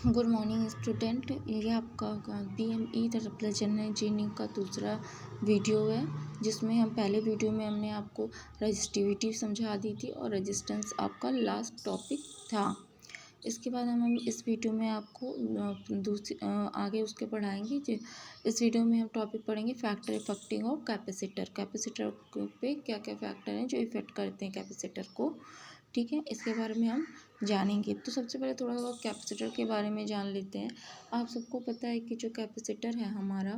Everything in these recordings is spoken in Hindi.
Good morning student. ये आपका BME रिप्रेजेंट इंजीनियरिंग का दूसरा वीडियो है, जिसमें हम पहले वीडियो में हमने आपको रजिस्टिविटी समझा दी थी और रेजिस्टेंस आपका लास्ट टॉपिक था। इसके बाद हम इस वीडियो में आपको आगे उसके पढ़ाएंगे। इस वीडियो में हम टॉपिक पढ़ेंगे factor affecting of capacitor. Capacitor पे क्या क्या फैक्टर हैं जो इफेक्ट करते हैं कैपेसिटर को, ठीक है, इसके बारे में हम जानेंगे। तो सबसे पहले थोड़ा सा कैपेसिटर के बारे में जान लेते हैं। आप सबको पता है कि जो कैपेसिटर है हमारा,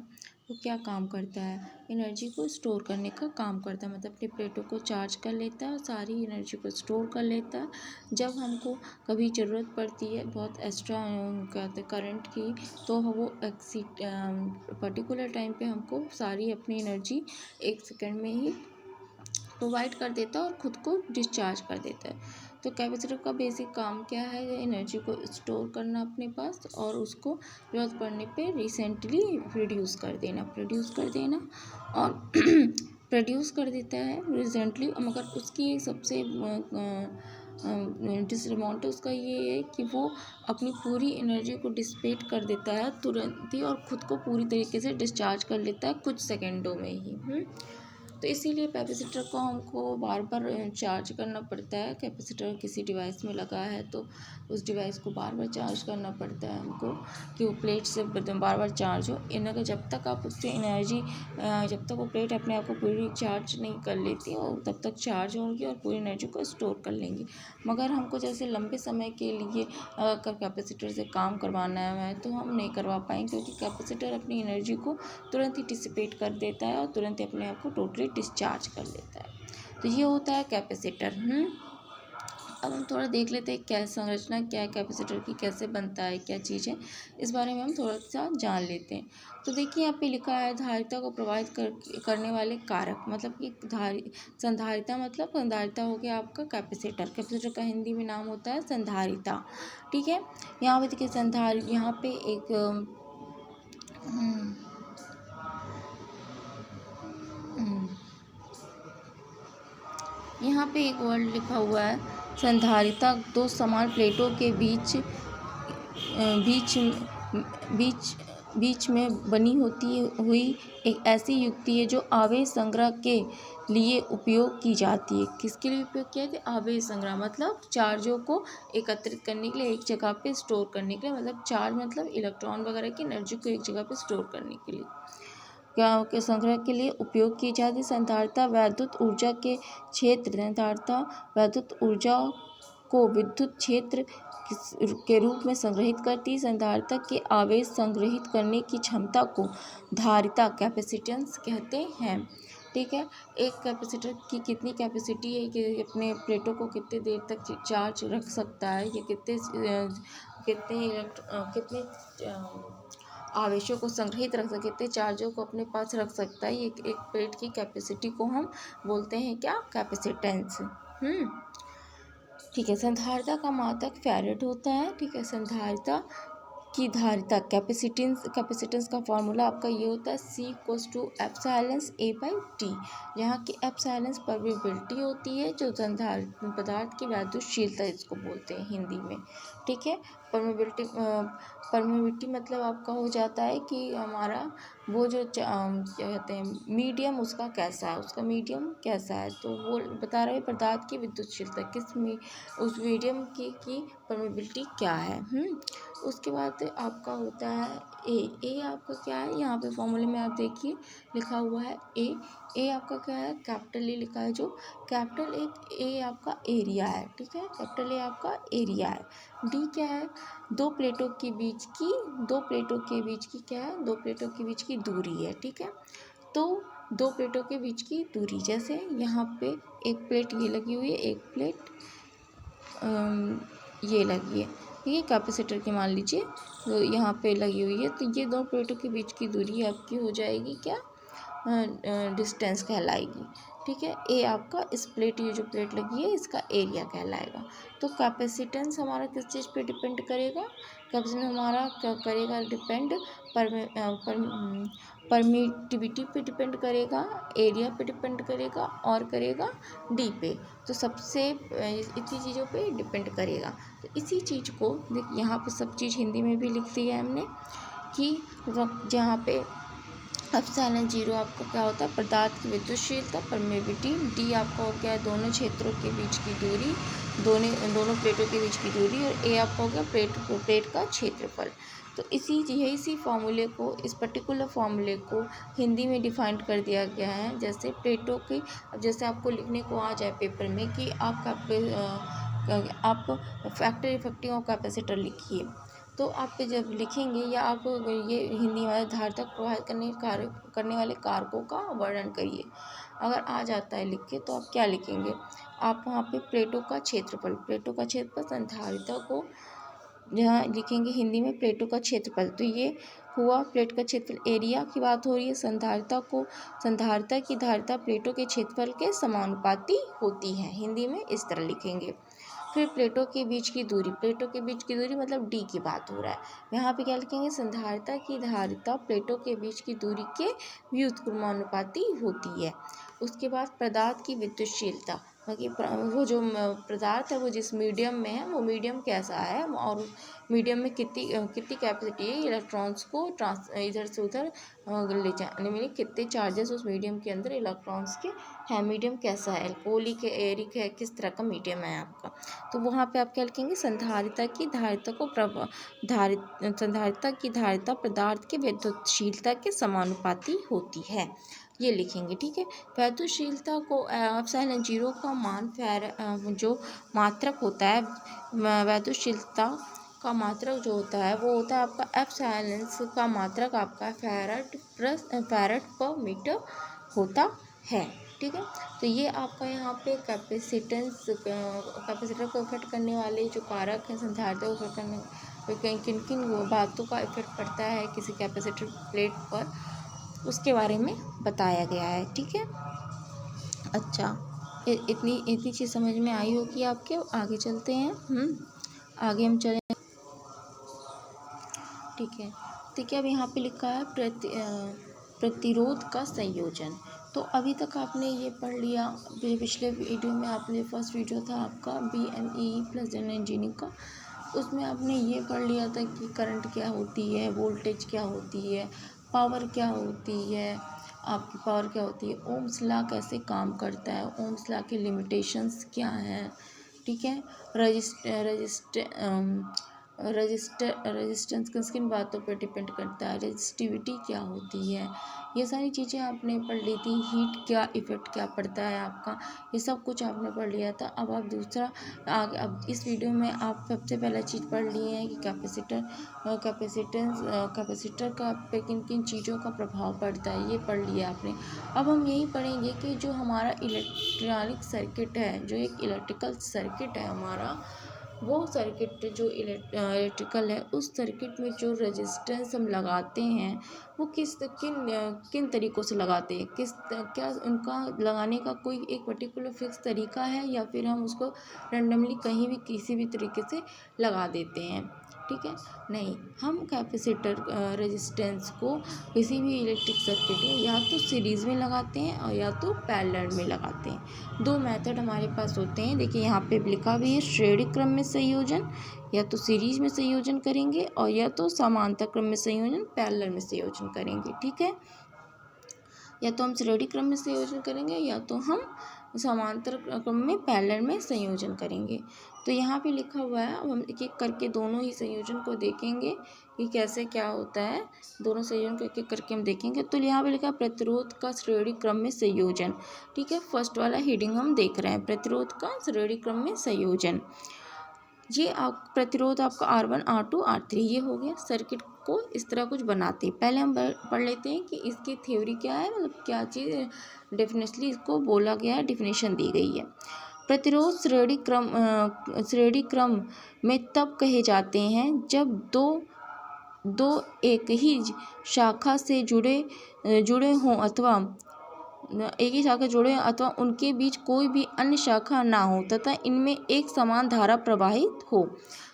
वो क्या काम करता है, एनर्जी को स्टोर करने का काम करता है। मतलब अपनी प्लेटों को चार्ज कर लेता है, सारी एनर्जी को स्टोर कर लेता है। जब हमको कभी ज़रूरत पड़ती है बहुत एक्स्ट्रा कहते करंट की, तो वो पर्टिकुलर टाइम पे हमको सारी अपनी एनर्जी 1 सेकंड में ही प्रोवाइड कर देता है और ख़ुद को डिस्चार्ज कर देता है। तो कैपेसिटर का बेसिक काम क्या है, एनर्जी को स्टोर करना अपने पास और उसको ज़रूरत पड़ने पे प्रोड्यूस कर देना और प्रोड्यूस कर देता है रिसेंटली। मगर उसकी सबसे डिसएडवांटेज उसका ये है कि वो अपनी पूरी एनर्जी को डिसिपेट कर देता है तुरंत ही और ख़ुद को पूरी तरीके से डिस्चार्ज कर लेता है कुछ सेकेंडों में ही। तो इसीलिए कैपेसिटर को हमको बार बार चार्ज करना पड़ता है। कैपेसिटर किसी डिवाइस में लगा है तो उस डिवाइस को बार बार चार्ज करना पड़ता है हमको, कि वो प्लेट से बार बार चार्ज हो। इनका जब तक आप उससे एनर्जी जब तक वो प्लेट अपने आप को पूरी चार्ज नहीं कर लेती और तब तक चार्ज होंगी और पूरी एनर्जी को स्टोर कर लेंगी। मगर हमको जैसे लंबे समय के लिए अगर कैपेसिटर से काम करवाना है तो हम नहीं करवा पाएंगे, क्योंकि कैपेसिटर अपनी एनर्जी को तुरंत ही डिसिपेट कर देता है और तुरंत ही अपने आप को टोटली डिस्चार्ज कर लेता है। तो ये होता है कैपेसिटर। अब हम थोड़ा देख लेते हैं क्या संरचना क्या है कैपेसिटर की, कैसे बनता है, क्या चीज़ है, इस बारे में हम थोड़ा सा जान लेते हैं। तो देखिए यहाँ पे लिखा है धारिता को प्रभावित करने वाले कारक। मतलब कि संधारिता, मतलब संधारिता हो गया आपका कैपेसिटर। कैपेसिटर का हिंदी में नाम होता है संधारिता, ठीक है। यहाँ पे देखिए यहाँ पे एक यहाँ पे एक वर्ड लिखा हुआ है संधारिता। दो समान प्लेटों के बीच में बनी हुई एक ऐसी युक्ति है जो आवेश संग्रह के लिए उपयोग की जाती है। किसके लिए उपयोग किया जाता है? आवेश संग्रह, मतलब चार्जों को एकत्रित करने के लिए, एक जगह पे स्टोर करने के लिए। मतलब चार्ज मतलब इलेक्ट्रॉन वगैरह की एनर्जी को एक जगह पे स्टोर करने के लिए, के संग्रह के लिए उपयोग की जाती है। संधारिता वैद्युत ऊर्जा के क्षेत्र संधारिता वैद्युत ऊर्जा को विद्युत क्षेत्र के रूप में संग्रहित करती है। संधारिता के आवेश संग्रहित करने की क्षमता को धारिता कैपेसिटेंस कहते हैं, ठीक है। एक कैपेसिटर की कितनी कैपेसिटी है कि अपने प्लेटों को कितने देर तक चार्ज रख सकता है, ये कितने आवेशों को संग्रहित रख सकते, चार्जों को अपने पास रख सकता है। ये एक प्लेट की कैपेसिटी को हम बोलते हैं क्या? कैपेसिटेंस। ठीक है। संधारिता का मात्रक फैराड होता है, ठीक है। संधारिता की धारिता कैपेसिटेंस का फॉर्मूला आपका ये होता है C=ε/A/T, यहाँ की एप्सिलॉन परमेबिलिटी होती है, जो संधारित पदार्थ की वैद्युतशीलता इसको बोलते हैं हिंदी में, ठीक है। परमेबिलिटी मतलब आपका हो जाता है कि हमारा वो जो क्या कहते हैं मीडियम, उसका कैसा है, उसका मीडियम कैसा है। तो वो बता रहे हैं पदार्थ की विद्युतशीलता उस मीडियम की परमेबिलिटी क्या है। उसके बाद आपका होता है ए आपका क्या है, यहाँ पे फॉर्मूले में आप देखिए लिखा हुआ है ए आपका क्या है, कैपिटल ए लिखा है, जो कैपिटल ए आपका एरिया है, ठीक है। कैपिटल ए आपका एरिया है। डी क्या है, दो प्लेटों के बीच की क्या है, दो प्लेटों के बीच की दूरी है, ठीक है। तो दो प्लेटों के बीच की दूरी, जैसे यहाँ पे एक प्लेट ये लगी हुई है, एक प्लेट ये लगी है, ठीक है, कैपेसिटर की मान लीजिए, तो यहाँ पे लगी हुई है। तो ये दो प्लेटों के बीच की दूरी आपकी हो जाएगी क्या, डिस्टेंस कहलाएगी। ठीक है, ए आपका इस प्लेट, ये जो प्लेट लगी है इसका एरिया कहलाएगा। तो कैपेसिटेंस हमारा किस चीज़ पे डिपेंड करेगा? कैपेसिटेंस हमारा क्या करेगा डिपेंड? परमिटिविटी पे डिपेंड करेगा, एरिया पे डिपेंड करेगा और करेगा डी पे। तो सबसे इतनी चीज़ों पे डिपेंड करेगा। तो इसी चीज़ को देख, यहाँ पे सब चीज़ हिंदी में भी लिख दी है हमने कि जहाँ पे एप्सिलॉन 0 आपका क्या होता है? पदार्थ की विद्युतशीलता, परमेबिलिटी। डी आपका हो गया दोनों क्षेत्रों के बीच की दूरी, दोनों प्लेटों के बीच की दूरी। और ए आपका हो गया प्लेट का क्षेत्रफल। तो इसी फार्मूले को, इस पर्टिकुलर फार्मूले को हिंदी में डिफाइन कर दिया गया है। जैसे प्लेटों की, अब जैसे आपको लिखने को आ जाए पेपर में कि आप फैक्टर, इफेक्टिव और कैपेसिटर लिखिए, तो आप जब लिखेंगे या आप ये हिंदी में धार तक प्रभावित करने वाले कारकों का वर्णन करिए। अगर आ जाता है लिख के तो आप क्या लिखेंगे? आप वहाँ पे प्लेटों का क्षेत्रफल संधारिता को यहाँ लिखेंगे हिंदी में प्लेटों का क्षेत्रफल। तो ये हुआ प्लेट का क्षेत्रफल, एरिया की बात हो रही है। संधारिता की धारिता प्लेटों के क्षेत्रफल के समानुपाती होती है, हिंदी में इस तरह लिखेंगे। फिर प्लेटों के बीच की दूरी मतलब डी की बात हो रहा है। यहाँ पे क्या लिखेंगे? संधारिता की धारिता प्लेटों के बीच की दूरी के व्युत्क्रमानुपाती होती है। उसके बाद पदार्थ की विद्युतशीलता, बाकी वो जो पदार्थ है वो जिस मीडियम में है वो मीडियम कैसा है और मीडियम में कितनी कैपेसिटी है इलेक्ट्रॉन्स को इधर से उधर ले जाने में, कितने चार्जेस उस मीडियम के अंदर इलेक्ट्रॉन्स के है, मीडियम कैसा है, अल्कोहलिक है, एरिक है, किस तरह का मीडियम है आपका। तो वहाँ पे आप क्या लिखेंगे? संधारिता की धारिता पदार्थ की विद्युतशीलता के समानुपाती होती है, ये लिखेंगे। ठीक है, विद्युतशीलता को एप्सिलॉन 0 का मान जो मात्रक होता है, विद्युतशीलता का मात्रक जो होता है वो होता है आपका एप्सिलॉन का मात्रक आपका फैराड पर मीटर होता है। ठीक है, तो ये आपका यहाँ पे कैपेसिटर को इफेक्ट करने वाले जो कारक हैं, संधारिता को इफेक्ट करने, किन किन बातों का इफेक्ट पड़ता है किसी कैपेसिटर प्लेट पर, उसके बारे में बताया गया है। ठीक है, अच्छा, इतनी चीज़ समझ में आई होगी आपके। आगे चलते हैं, आगे हम चले। ठीक है, देखिए अब यहाँ पे लिखा है प्रतिरोध का संयोजन। तो अभी तक आपने ये पढ़ लिया, पिछले वीडियो में आपने फर्स्ट वीडियो था आपका BME प्लस जनरल इंजीनियरिंग का, उसमें आपने ये पढ़ लिया था कि करंट क्या होती है, वोल्टेज क्या होती है, पावर क्या होती है, आपकी पावर क्या होती है, ओम्स लॉ कैसे काम करता है, ओम्स लॉ के लिमिटेशंस क्या हैं। ठीक है, रेजिस्टेंस किन किन बातों पर डिपेंड करता है, रेजिस्टिविटी क्या होती है, ये सारी चीज़ें आपने पढ़ ली थी। हीट क्या इफ़ेक्ट क्या पड़ता है आपका, ये सब कुछ आपने पढ़ लिया था। अब आप अब इस वीडियो में आप सबसे पहला चीज़ पढ़ लिए हैं कि कैपेसिटर का पे किन किन चीज़ों का प्रभाव पड़ता है, ये पढ़ लिया आपने। अब हम यही पढ़ेंगे कि जो हमारा इलेक्ट्रॉनिक सर्किट है, जो एक इलेक्ट्रिकल सर्किट है हमारा, वो सर्किट जो इलेक्ट्रिकल है, उस सर्किट में जो रेजिस्टेंस हम लगाते हैं वो किन तरीक़ों से लगाते हैं, क्या उनका लगाने का कोई एक पर्टिकुलर फिक्स तरीका है या फिर हम उसको रैंडमली कहीं भी किसी भी तरीके से लगा देते हैं। ठीक है, नहीं, हम कैपेसिटर रेजिस्टेंस को किसी भी इलेक्ट्रिक सर्किट में या तो सीरीज़ में लगाते हैं और या तो पैरेलल में लगाते हैं। दो मेथड हमारे पास होते हैं। देखिए यहाँ पे लिखा भी है, श्रेणी क्रम में संयोजन, या तो सीरीज में संयोजन करेंगे और या तो समांतर क्रम में संयोजन, पैरेलल में संयोजन करेंगे। ठीक है, या तो हम श्रेणी क्रम में संयोजन करेंगे या तो हम समांतर क्रम में पैरेलल में संयोजन करेंगे। तो यहाँ पे लिखा हुआ है, अब हम एक एक करके दोनों ही संयोजन को देखेंगे कि कैसे क्या होता है, दोनों संयोजन को एक एक करके हम देखेंगे। तो यहाँ पे लिखा है प्रतिरोध का श्रेणी क्रम में संयोजन। ठीक है, फर्स्ट वाला हेडिंग हम देख रहे हैं, प्रतिरोध का श्रेणी क्रम में संयोजन। ये प्रतिरोध आपका R1 R2 R3 ये हो गया। सर्किट को इस तरह कुछ बनाते हैं। पहले हम पढ़ लेते हैं कि इसकी थ्योरी क्या है, मतलब क्या चीज़ डेफिनेटली इसको बोला गया है, डिफिनेशन दी गई है। प्रतिरोध श्रेणी क्रम में तब कहे जाते हैं जब दो दो एक ही शाखा से जुड़े हों अथवा एक ही शाखा जुड़े अथवा उनके बीच कोई भी अन्य शाखा ना हो तथा इनमें एक समान धारा प्रवाहित हो।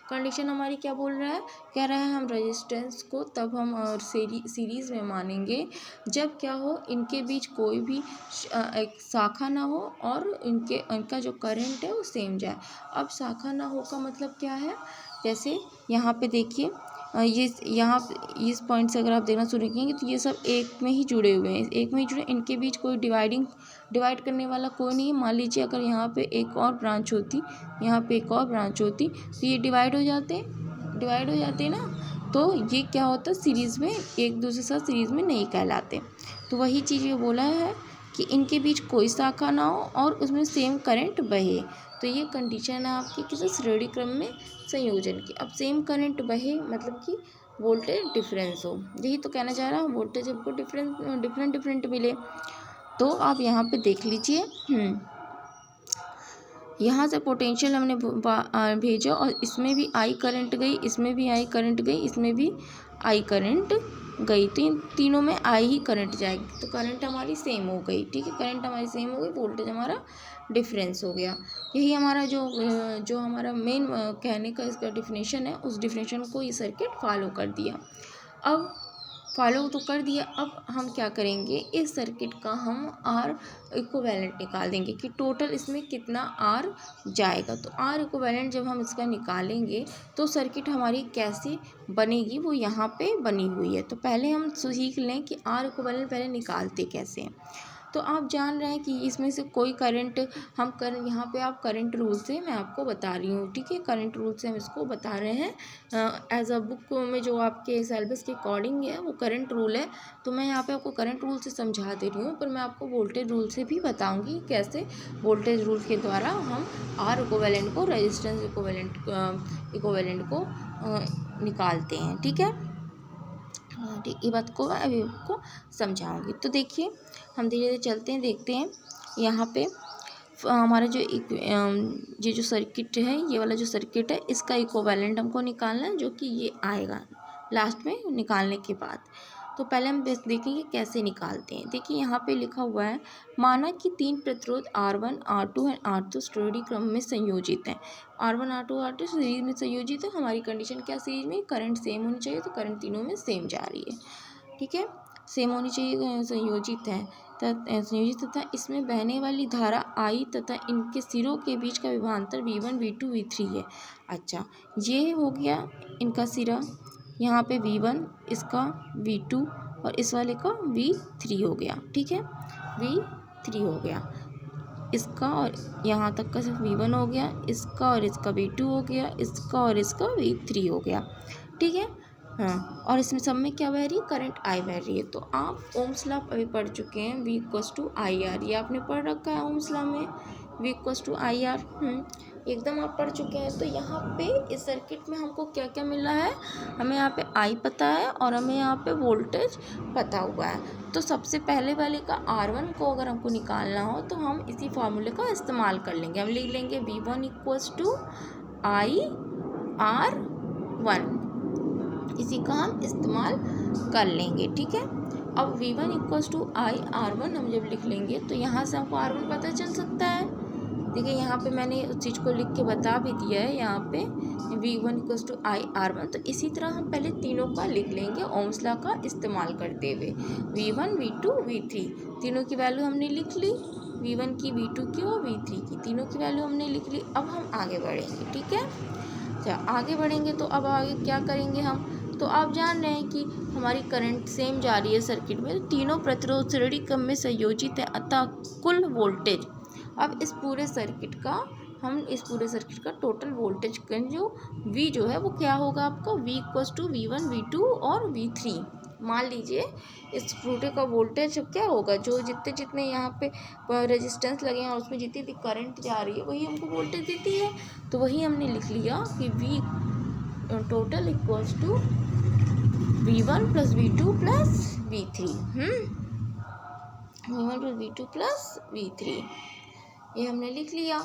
कंडीशन हमारी क्या बोल रहा है, कह रहा है हम रेजिस्टेंस को तब हम सीरीज़ में मानेंगे जब क्या हो, इनके बीच कोई भी एक शाखा ना हो और इनका जो करंट है वो सेम जाए। अब शाखा ना हो का मतलब क्या है, जैसे यहाँ पे देखिए ये यहाँ इस पॉइंट से अगर आप देखना शुरू करेंगे तो ये सब एक में ही जुड़े हुए हैं, एक में ही जुड़े, इनके बीच कोई डिवाइड करने वाला कोई नहीं है। मान लीजिए अगर यहाँ पे एक और ब्रांच होती, यहाँ पे एक और ब्रांच होती तो ये डिवाइड हो जाते ना, तो ये क्या होता, सीरीज़ में एक दूसरे के साथ सीरीज़ में नहीं कहलाते। तो वही चीज़ ये बोला है कि इनके बीच कोई शाखा ना हो और उसमें सेम करंट बहे। तो ये कंडीशन है आपकी किसी श्रेणी क्रम में संयोजन की। अब सेम करंट बहे मतलब कि वोल्टेज डिफरेंस हो, यही तो कहना चाह रहा हूँ, वोल्टेज आपको डिफरेंट मिले। तो आप यहाँ पे देख लीजिए, यहाँ से पोटेंशियल हमने भेजा और इसमें भी आई करंट गई, इसमें भी आई करंट गई, इसमें भी आई करंट गई, तो इन तीनों में आई ही करंट जाएगी। तो करंट हमारी सेम हो गई, ठीक है, करंट हमारी सेम हो गई, वोल्टेज हमारा डिफरेंस हो गया। यही हमारा जो हमारा मेन कहने का इसका डिफिनेशन है, उस डिफिनेशन को ये सर्किट फॉलो कर दिया। अब फॉलो तो कर दिया, अब हम क्या करेंगे, इस सर्किट का हम आर इक्विवेलेंट निकाल देंगे कि टोटल इसमें कितना आर जाएगा। तो आर इक्विवेलेंट जब हम इसका निकालेंगे तो सर्किट हमारी कैसे बनेगी, वो यहाँ पे बनी हुई है। तो पहले हम सीख लें कि आर इक्विवेलेंट पहले निकालते कैसे हैं। तो आप जान रहे हैं कि इसमें से कोई करंट यहाँ पे आप करंट रूल से मैं आपको बता रही हूँ, ठीक है, करंट रूल से हम इसको बता रहे हैं। एज अ बुक में जो आपके सिलेबस के अकॉर्डिंग है वो करंट रूल है, तो मैं यहाँ पे आपको करंट रूल से समझा दे रही हूँ, पर मैं आपको वोल्टेज रूल से भी बताऊँगी कैसे वोल्टेज रूल के द्वारा हम आर इक्विवेलेंट को, रेजिस्टेंस इक्विवेलेंट को निकालते हैं, ठीक है। ठीक, ये बात को मैं अभी आपको समझाऊंगी। तो देखिए हम धीरे धीरे चलते हैं, देखते हैं यहाँ पे हमारा ये जो सर्किट है, ये वाला जो सर्किट है, इसका इक्विवेलेंट हमको निकालना है, जो कि ये आएगा लास्ट में निकालने के बाद। तो पहले हम देखेंगे कैसे निकालते हैं। देखिए यहाँ पे लिखा हुआ है, माना कि 3 प्रतिरोध R1, R2 और R2 श्रेणी क्रम में संयोजित हैं। R1, R2, R2 सीरीज में संयोजित है। हमारी कंडीशन क्या, सीरीज में करंट सेम होनी चाहिए, तो करंट तीनों में सेम जा रही है, ठीक है, सेम होनी चाहिए, संयोजित है संयोजित तथा इसमें बहने वाली धारा I तथा इनके सिरों के बीच का विभवांतर V1, V2, V3 है। अच्छा, ये हो गया इनका सिरा, यहाँ पे V1, इसका V2 और इस वाले का V3 हो गया, ठीक है, V3 हो गया इसका, और यहाँ तक का सिर्फ V1 हो गया, इसका और इसका V2 हो गया, इसका और इसका V3 हो गया, ठीक है। हाँ, और इसमें सब में क्या बह रही है, करंट I बह रही है। तो आप ओम्स लॉ अभी पढ़ चुके हैं, V equals to I R, ये आपने पढ़ रखा है ओम्स लॉ में, V equals to I R, एकदम आप पढ़ चुके हैं। तो यहाँ पे इस सर्किट में हमको क्या क्या मिला है, हमें यहाँ पे I पता है और हमें यहाँ पे वोल्टेज पता हुआ है। तो सबसे पहले वाले का R1 को अगर हमको निकालना हो तो हम इसी फार्मूले का इस्तेमाल कर लेंगे, हम लिख लेंगे V1 equals to I are 1, इसी का हम इस्तेमाल कर लेंगे, ठीक है। अब V1 equals to I are 1 हम जब लिख लेंगे तो यहाँ से हमको R1 पता चल सकता है। देखिए यहाँ पे मैंने उस चीज़ को लिख के बता भी दिया है, यहाँ पे V1 equals to I are 1। तो इसी तरह हम पहले तीनों का लिख लेंगे ओम्स लॉ का इस्तेमाल करते हुए, V1, V2, V3, तीनों की वैल्यू हमने लिख ली, V1 की, V2 की और V3 की, तीनों की वैल्यू हमने लिख ली। अब हम आगे बढ़ेंगे, ठीक है। अच्छा, आगे बढ़ेंगे तो अब आगे क्या करेंगे हम, तो आप जान रहे हैं कि हमारी करंट सेम जा रही है सर्किट में, तीनों प्रतिरोध श्रेणी क्रम में संयोजित है, अतः कुल वोल्टेज, अब इस पूरे सर्किट का टोटल वोल्टेज का जो V जो है वो क्या होगा आपका, V equals to V1, V2 और V3। मान लीजिए इस पूरे का वोल्टेज क्या होगा, जो जितने यहाँ पे रेजिस्टेंस लगे हैं और उसमें जितनी करंट जा रही है वही हमको वोल्टेज देती है। तो वही हमने लिख लिया कि V total equals to V1 plus V2 plus V3, V1 plus V2 plus V3, ये हमने लिख लिया।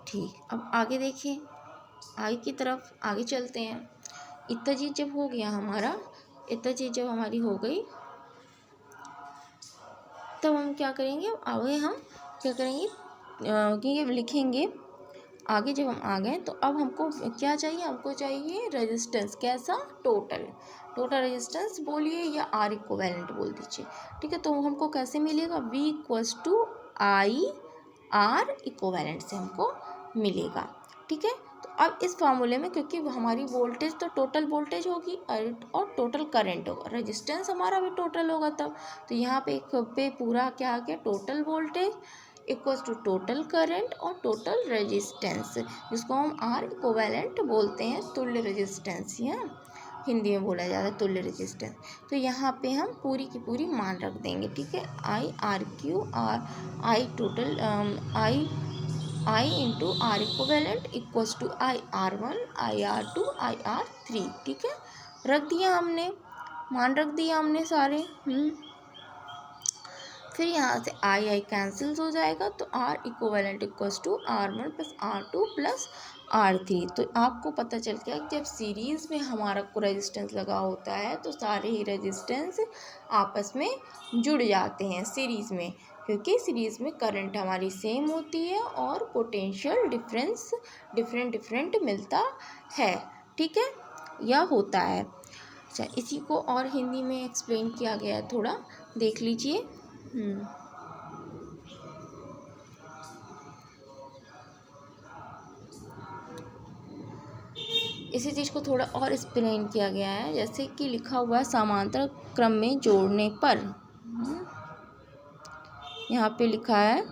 ठीक, अब आगे देखिए, आगे की तरफ आगे चलते हैं। इतना चीज़ जब हो गया हमारा, इतना चीज़ जब हमारी हो गई, तब हम क्या करेंगे, आगे हम क्या करेंगे, कि लिखेंगे आगे। जब हम आ गए तो अब हमको क्या चाहिए, हमको चाहिए रेजिस्टेंस। कैसा, टोटल रेजिस्टेंस बोलिए या आर इक्विवेलेंट बोल दीजिए। ठीक है, तो हमको कैसे मिलेगा, V = I R इक्विवेलेंट से हमको मिलेगा। ठीक है, तो अब इस फार्मूले में, क्योंकि हमारी वोल्टेज तो टोटल वोल्टेज होगी और टोटल करंट होगा, रेजिस्टेंस हमारा भी टोटल होगा तब, तो यहाँ पे पूरा क्या आ गया, total voltage equals to total current और टोटल रेजिस्टेंस, जिसको हम आर इक्विवेलेंट बोलते हैं, तुल्य रेजिस्टेंस, या हिंदी में बोला जाता है तुल्य रेजिस्टेंस। तो यहाँ पे हम पूरी की पूरी मान रख देंगे। ठीक है, I total I into R equivalent equals to IR1 IR2 IR3। ठीक है, रख दिया हमने, मान रख दिया हमने सारे। फिर यहाँ से आई कैंसिल्स हो जाएगा, तो are equivalent equals to R1 + R2 + R3। तो आपको पता चल गया कि जब सीरीज़ में हमारा को रेजिस्टेंस लगा होता है तो सारे ही रेजिस्टेंस आपस में जुड़ जाते हैं सीरीज़ में, क्योंकि सीरीज़ में करंट हमारी सेम होती है और पोटेंशियल डिफरेंस डिफरेंट मिलता है। ठीक है, यह होता है। अच्छा, इसी को और हिंदी में एक्सप्लेन किया गया है, थोड़ा देख लीजिए। इसी चीज़ को थोड़ा और एक्सप्लेन किया गया है, जैसे कि लिखा हुआ है समांतर क्रम में जोड़ने पर। यहाँ पे लिखा है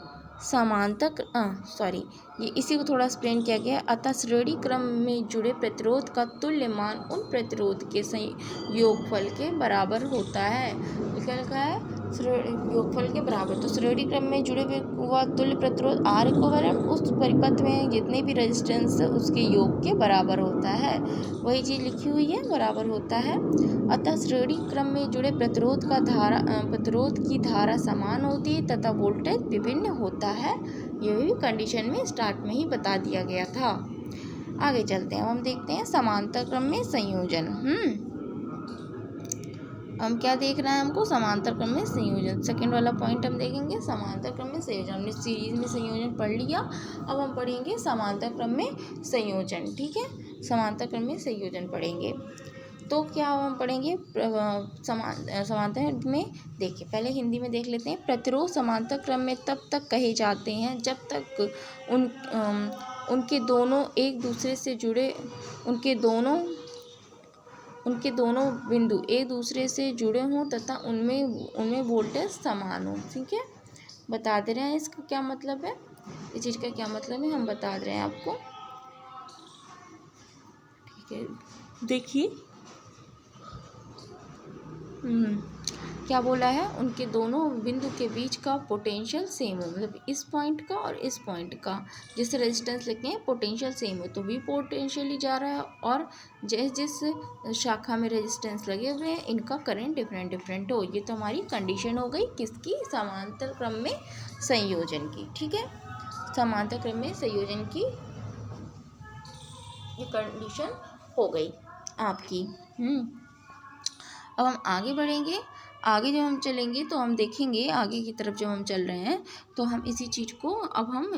ये इसी को थोड़ा एक्सप्लेन किया गया है। अतः श्रेणी क्रम में जुड़े प्रतिरोध का तुल्य मान उन प्रतिरोध के योगफल के बराबर होता है। क्या लिखा है, योगफल के बराबर। तो श्रेणी क्रम में जुड़े हुआ तुल्य प्रतिरोध R इक्विवेलेंट उस परिपथ में जितने भी रेजिस्टेंस उसके योग के बराबर होता है। वही चीज़ लिखी हुई है, बराबर होता है। अतः श्रेणी क्रम में जुड़े प्रतिरोध की धारा समान होती है तथा वोल्टेज विभिन्न होता है। यह भी कंडीशन में स्टार्ट में ही बता दिया गया था। आगे चलते हैं, हम देखते हैं समांतर क्रम में संयोजन। हम क्या देख रहे हैं, हमको समांतर क्रम में संयोजन, सेकंड वाला पॉइंट हम देखेंगे, समांतर क्रम में संयोजन। हमने सीरीज में संयोजन पढ़ लिया, अब हम पढ़ेंगे समांतर क्रम में संयोजन। ठीक है, समांतर क्रम में संयोजन पढ़ेंगे। तो क्या हम पढ़ेंगे समांतर में, देखिए पहले हिंदी में देख लेते हैं। प्रतिरोध समांतर क्रम में तब तक कहे जाते हैं जब तक उनके दोनों एक दूसरे से जुड़े, उनके दोनों बिंदु एक दूसरे से जुड़े हों तथा उनमें वोल्टेज समान हो। ठीक है, बता दे रहे हैं इसका क्या मतलब है, इस चीज़ का क्या मतलब है हम बता दे रहे हैं आपको। ठीक है, देखिए क्या बोला है, उनके दोनों बिंदु के बीच का पोटेंशियल सेम हो, मतलब इस पॉइंट का और इस पॉइंट का जिस रेजिस्टेंस लिखे हैं पोटेंशियल सेम हो, तो भी पोटेंशियली जा रहा है, और जिस शाखा में रेजिस्टेंस लगे हुए हैं इनका करंट डिफरेंट हो। ये तो हमारी कंडीशन हो गई किसकी, समांतर क्रम में संयोजन की। ठीक है, समांतर क्रम में संयोजन की ये कंडीशन हो गई आपकी। अब हम आगे बढ़ेंगे, आगे जब हम चलेंगे तो हम देखेंगे, आगे की तरफ जब हम चल रहे हैं तो हम इसी चीज़ को अब हम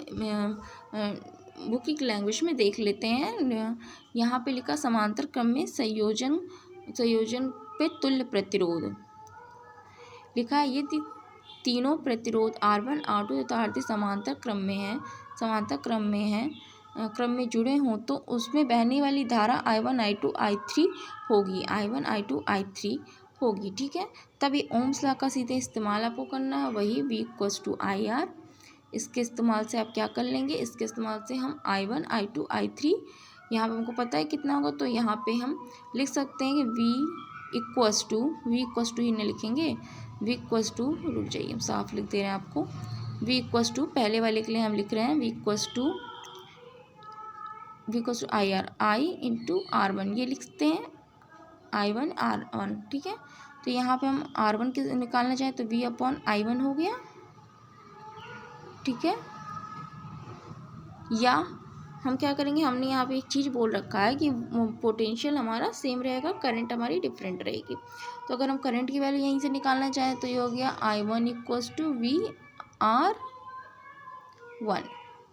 बुकिंग लैंग्वेज में देख लेते हैं। यहाँ पे लिखा समांतर क्रम में संयोजन पे तुल्य प्रतिरोध लिखा है। ये तीनों प्रतिरोध R1 R2 तथा R3 समांतर क्रम में जुड़े हों तो उसमें बहने वाली धारा I1 I2 I3 होगी, I1 I2 I3 होगी। ठीक है, तभी ओम्स लॉ का सीधे इस्तेमाल आपको करना है, वही V = IR। इसके इस्तेमाल से आप क्या कर लेंगे, इसके इस्तेमाल से हम I1 I2 I3 यहाँ पे हमको पता है कितना होगा, तो यहाँ पे हम लिख सकते हैं कि V = ही नहीं लिखेंगे, V = रुक जाइए हम साफ लिख दे रहे हैं आपको। V = पहले वाले के लिए हम लिख रहे हैं V = IR I × R1, ये लिखते हैं I1 R1। ठीक है, तो यहाँ पे हम R1 के निकालना चाहें तो V/I1 हो गया। ठीक है, या हम क्या करेंगे, हमने यहाँ पे एक चीज़ बोल रखा है कि पोटेंशियल हमारा सेम रहेगा, करंट हमारी डिफरेंट रहेगी। तो अगर हम करंट की वैल्यू यहीं से निकालना चाहें तो ये हो गया I1 = VR1।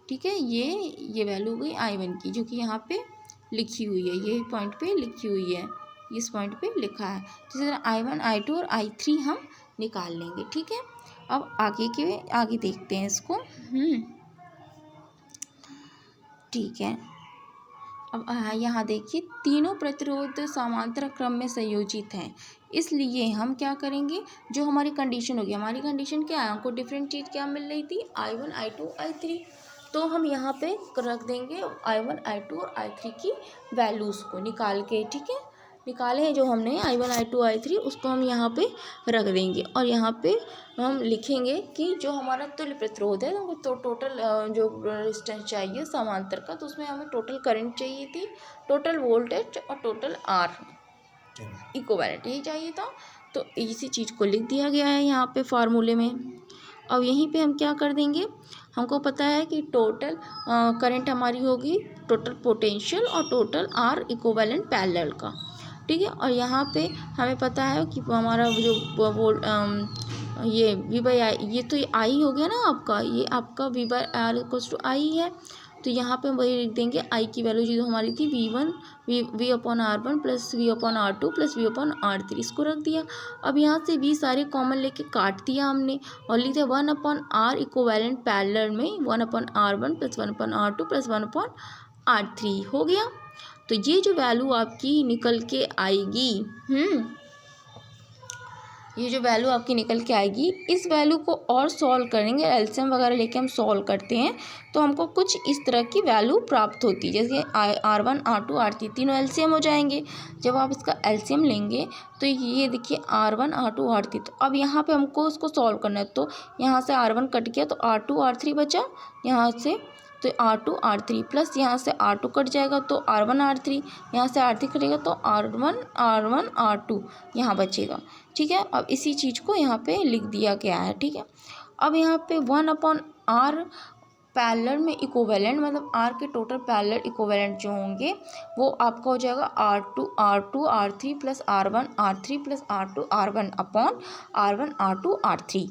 ठीक है, ये वैल्यू हो गई I1 की, जो कि यहाँ पे लिखी हुई है, ये पॉइंट पे लिखी हुई है, इस पॉइंट पे लिखा है। तो इसी तरह I1, I2 और I3 हम निकाल लेंगे। ठीक है, अब आगे देखते हैं इसको। ठीक है, अब यहाँ देखिए तीनों प्रतिरोध समांतर क्रम में संयोजित हैं, इसलिए हम क्या करेंगे, जो हमारी कंडीशन होगी, हमारी कंडीशन क्या है, हमको डिफरेंट चीज़ क्या मिल रही थी, I1, I2, I3, तो हम यहाँ पे रख देंगे I1, I2 और I3 की वैल्यूज़ को निकाल के। ठीक है, निकाले हैं जो हमने I1, I2, I3, उसको हम यहाँ पे रख देंगे और यहाँ पे हम लिखेंगे कि जो हमारा तुल्य प्रतिरोध है, तो टोटल जो रेजिस्टेंस चाहिए समांतर का, तो उसमें हमें टोटल करंट चाहिए थी, टोटल वोल्टेज और टोटल R इक्विवेलेंट यही चाहिए था। तो इसी चीज़ को लिख दिया गया है यहाँ पे फार्मूले में। अब यहीं पे हम क्या कर देंगे, हमको पता है कि टोटल करंट हमारी होगी टोटल पोटेंशियल और टोटल R इक्विवेलेंट पैरेलल का। ठीक है, और यहाँ पे हमें पता है कि हमारा जो ये V/I, ये तो ये I हो गया ना आपका, ये आपका V/R = I है। तो यहाँ पे हम वही लिख देंगे, I की वैल्यू जो हमारी थी V1 V/R1 + V/R2 + V/R3, इसको रख दिया। अब यहाँ से V सारे कॉमन लेके काट दिया हमने और लिख दिया 1/R इक्विवेलेंट पैरेलल में 1/R1 + 1/R2 + 1/R3 हो गया। तो ये जो वैल्यू आपकी निकल के आएगी, ये जो वैल्यू आपकी निकल के आएगी, इस वैल्यू को और सॉल्व करेंगे, एलसीएम वगैरह लेके हम सॉल्व करते हैं तो हमको कुछ इस तरह की वैल्यू प्राप्त होती है। जैसे R1, R2, R3 तीनों एलसीएम हो जाएंगे। जब आप इसका एलसीएम लेंगे तो ये देखिए R1, R2, R3, तो अब यहाँ पे हमको उसको सॉल्व करना है। तो यहाँ से R1 कट गया तो R2, R3 बचा, यहाँ से तो R2, R3 प्लस यहाँ से R2 कट जाएगा तो R1, R3, यहाँ से R3 कटेगा तो R1, R2 यहाँ बचेगा। ठीक है, अब इसी चीज़ को यहाँ पे लिख दिया गया है। ठीक है, अब यहाँ पे 1/R पैरेलल में इक्विवेलेंट, मतलब R के टोटल पैरेलल इक्विवेलेंट जो होंगे वो आपका हो जाएगा R2, R3 plus R1, R3 plus R2, R1 R2 R3।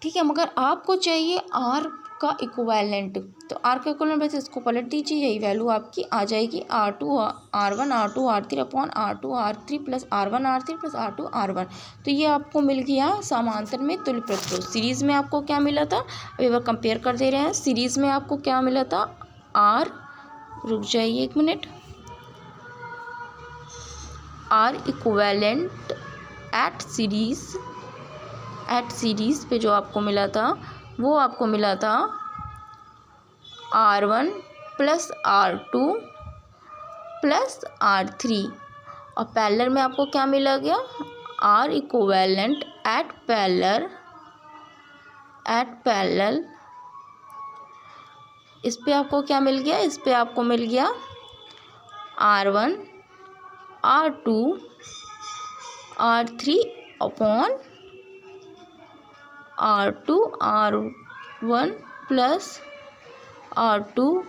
ठीक है, मगर आपको चाहिए R का इक्विवेलेंट, तो R का इक्विवेलेंट वैसे इसको पलट दीजिए, यही वैल्यू आपकी आ जाएगी R1 R2 R3 R2 R3 plus R1 R3 plus R2 R1। तो ये आपको मिल गया समांतर में तुल्य प्रतिरोध। सीरीज़ में आपको क्या मिला था, अब एक बार कंपेयर कर दे रहे हैं। सीरीज़ में आपको क्या मिला था, रुक जाइए एक minute, R equivalent at series पे जो आपको मिला था वो आपको मिला था R1 plus R2 plus R3, और पैरेलल में आपको क्या मिला गया, R इक्विवेलेंट एट पैरेलल। इस पे आपको क्या मिल गया, इस पे आपको मिल गया R1 R2 R3 upon R2 R1 plus R2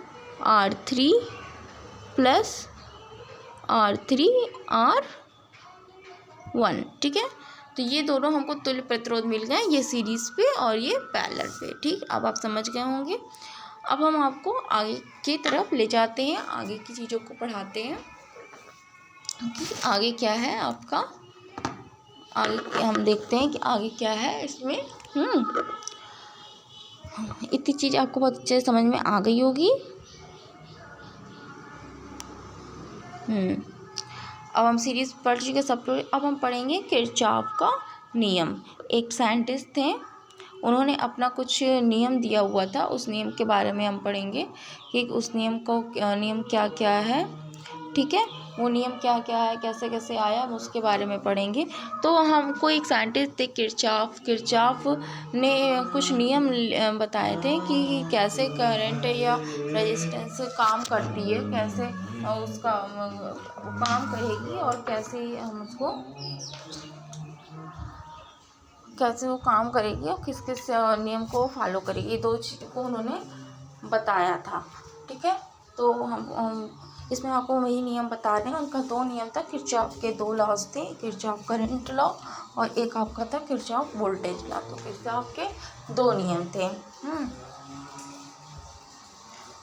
R3 plus R3 R1। ठीक है, तो ये दोनों हमको तुल्य प्रतिरोध मिल गए, ये सीरीज़ पे और ये पैरेलल पे। ठीक, अब आप समझ गए होंगे। अब हम आपको आगे की तरफ ले जाते हैं, आगे की चीज़ों को पढ़ाते हैं कि आगे क्या है आपका, आगे हम देखते हैं कि आगे क्या है इसमें। इतनी चीज़ आपको बहुत अच्छे से समझ में आ गई होगी। अब हम सीरीज़ पढ़ चुके सब, अब हम पढ़ेंगे किरचॉफ का नियम। एक साइंटिस्ट थे, उन्होंने अपना कुछ नियम दिया हुआ था, उस नियम के बारे में हम पढ़ेंगे कि उस नियम क्या क्या है। ठीक है, वो नियम क्या क्या है, कैसे कैसे आया, हम उसके बारे में पढ़ेंगे। तो हमको एक साइंटिस्ट थे किरचॉफ ने कुछ नियम बताए थे कि कैसे करंट या रेजिस्टेंस काम करती है, कैसे उसका काम करेगी और कैसे हम उसको, कैसे वो काम करेगी और किस किस नियम को फॉलो करेगी, दो चीज़ों को उन्होंने बताया था। ठीक है, तो हम इसमें आपको वही नियम बता रहे हैं। उनका दो नियम था, किरचॉफ के दो लॉज थे, किरचॉफ करंट लॉ और एक आपका था किरचॉफ वोल्टेज लॉ। तो किरचॉफ के दो नियम थे।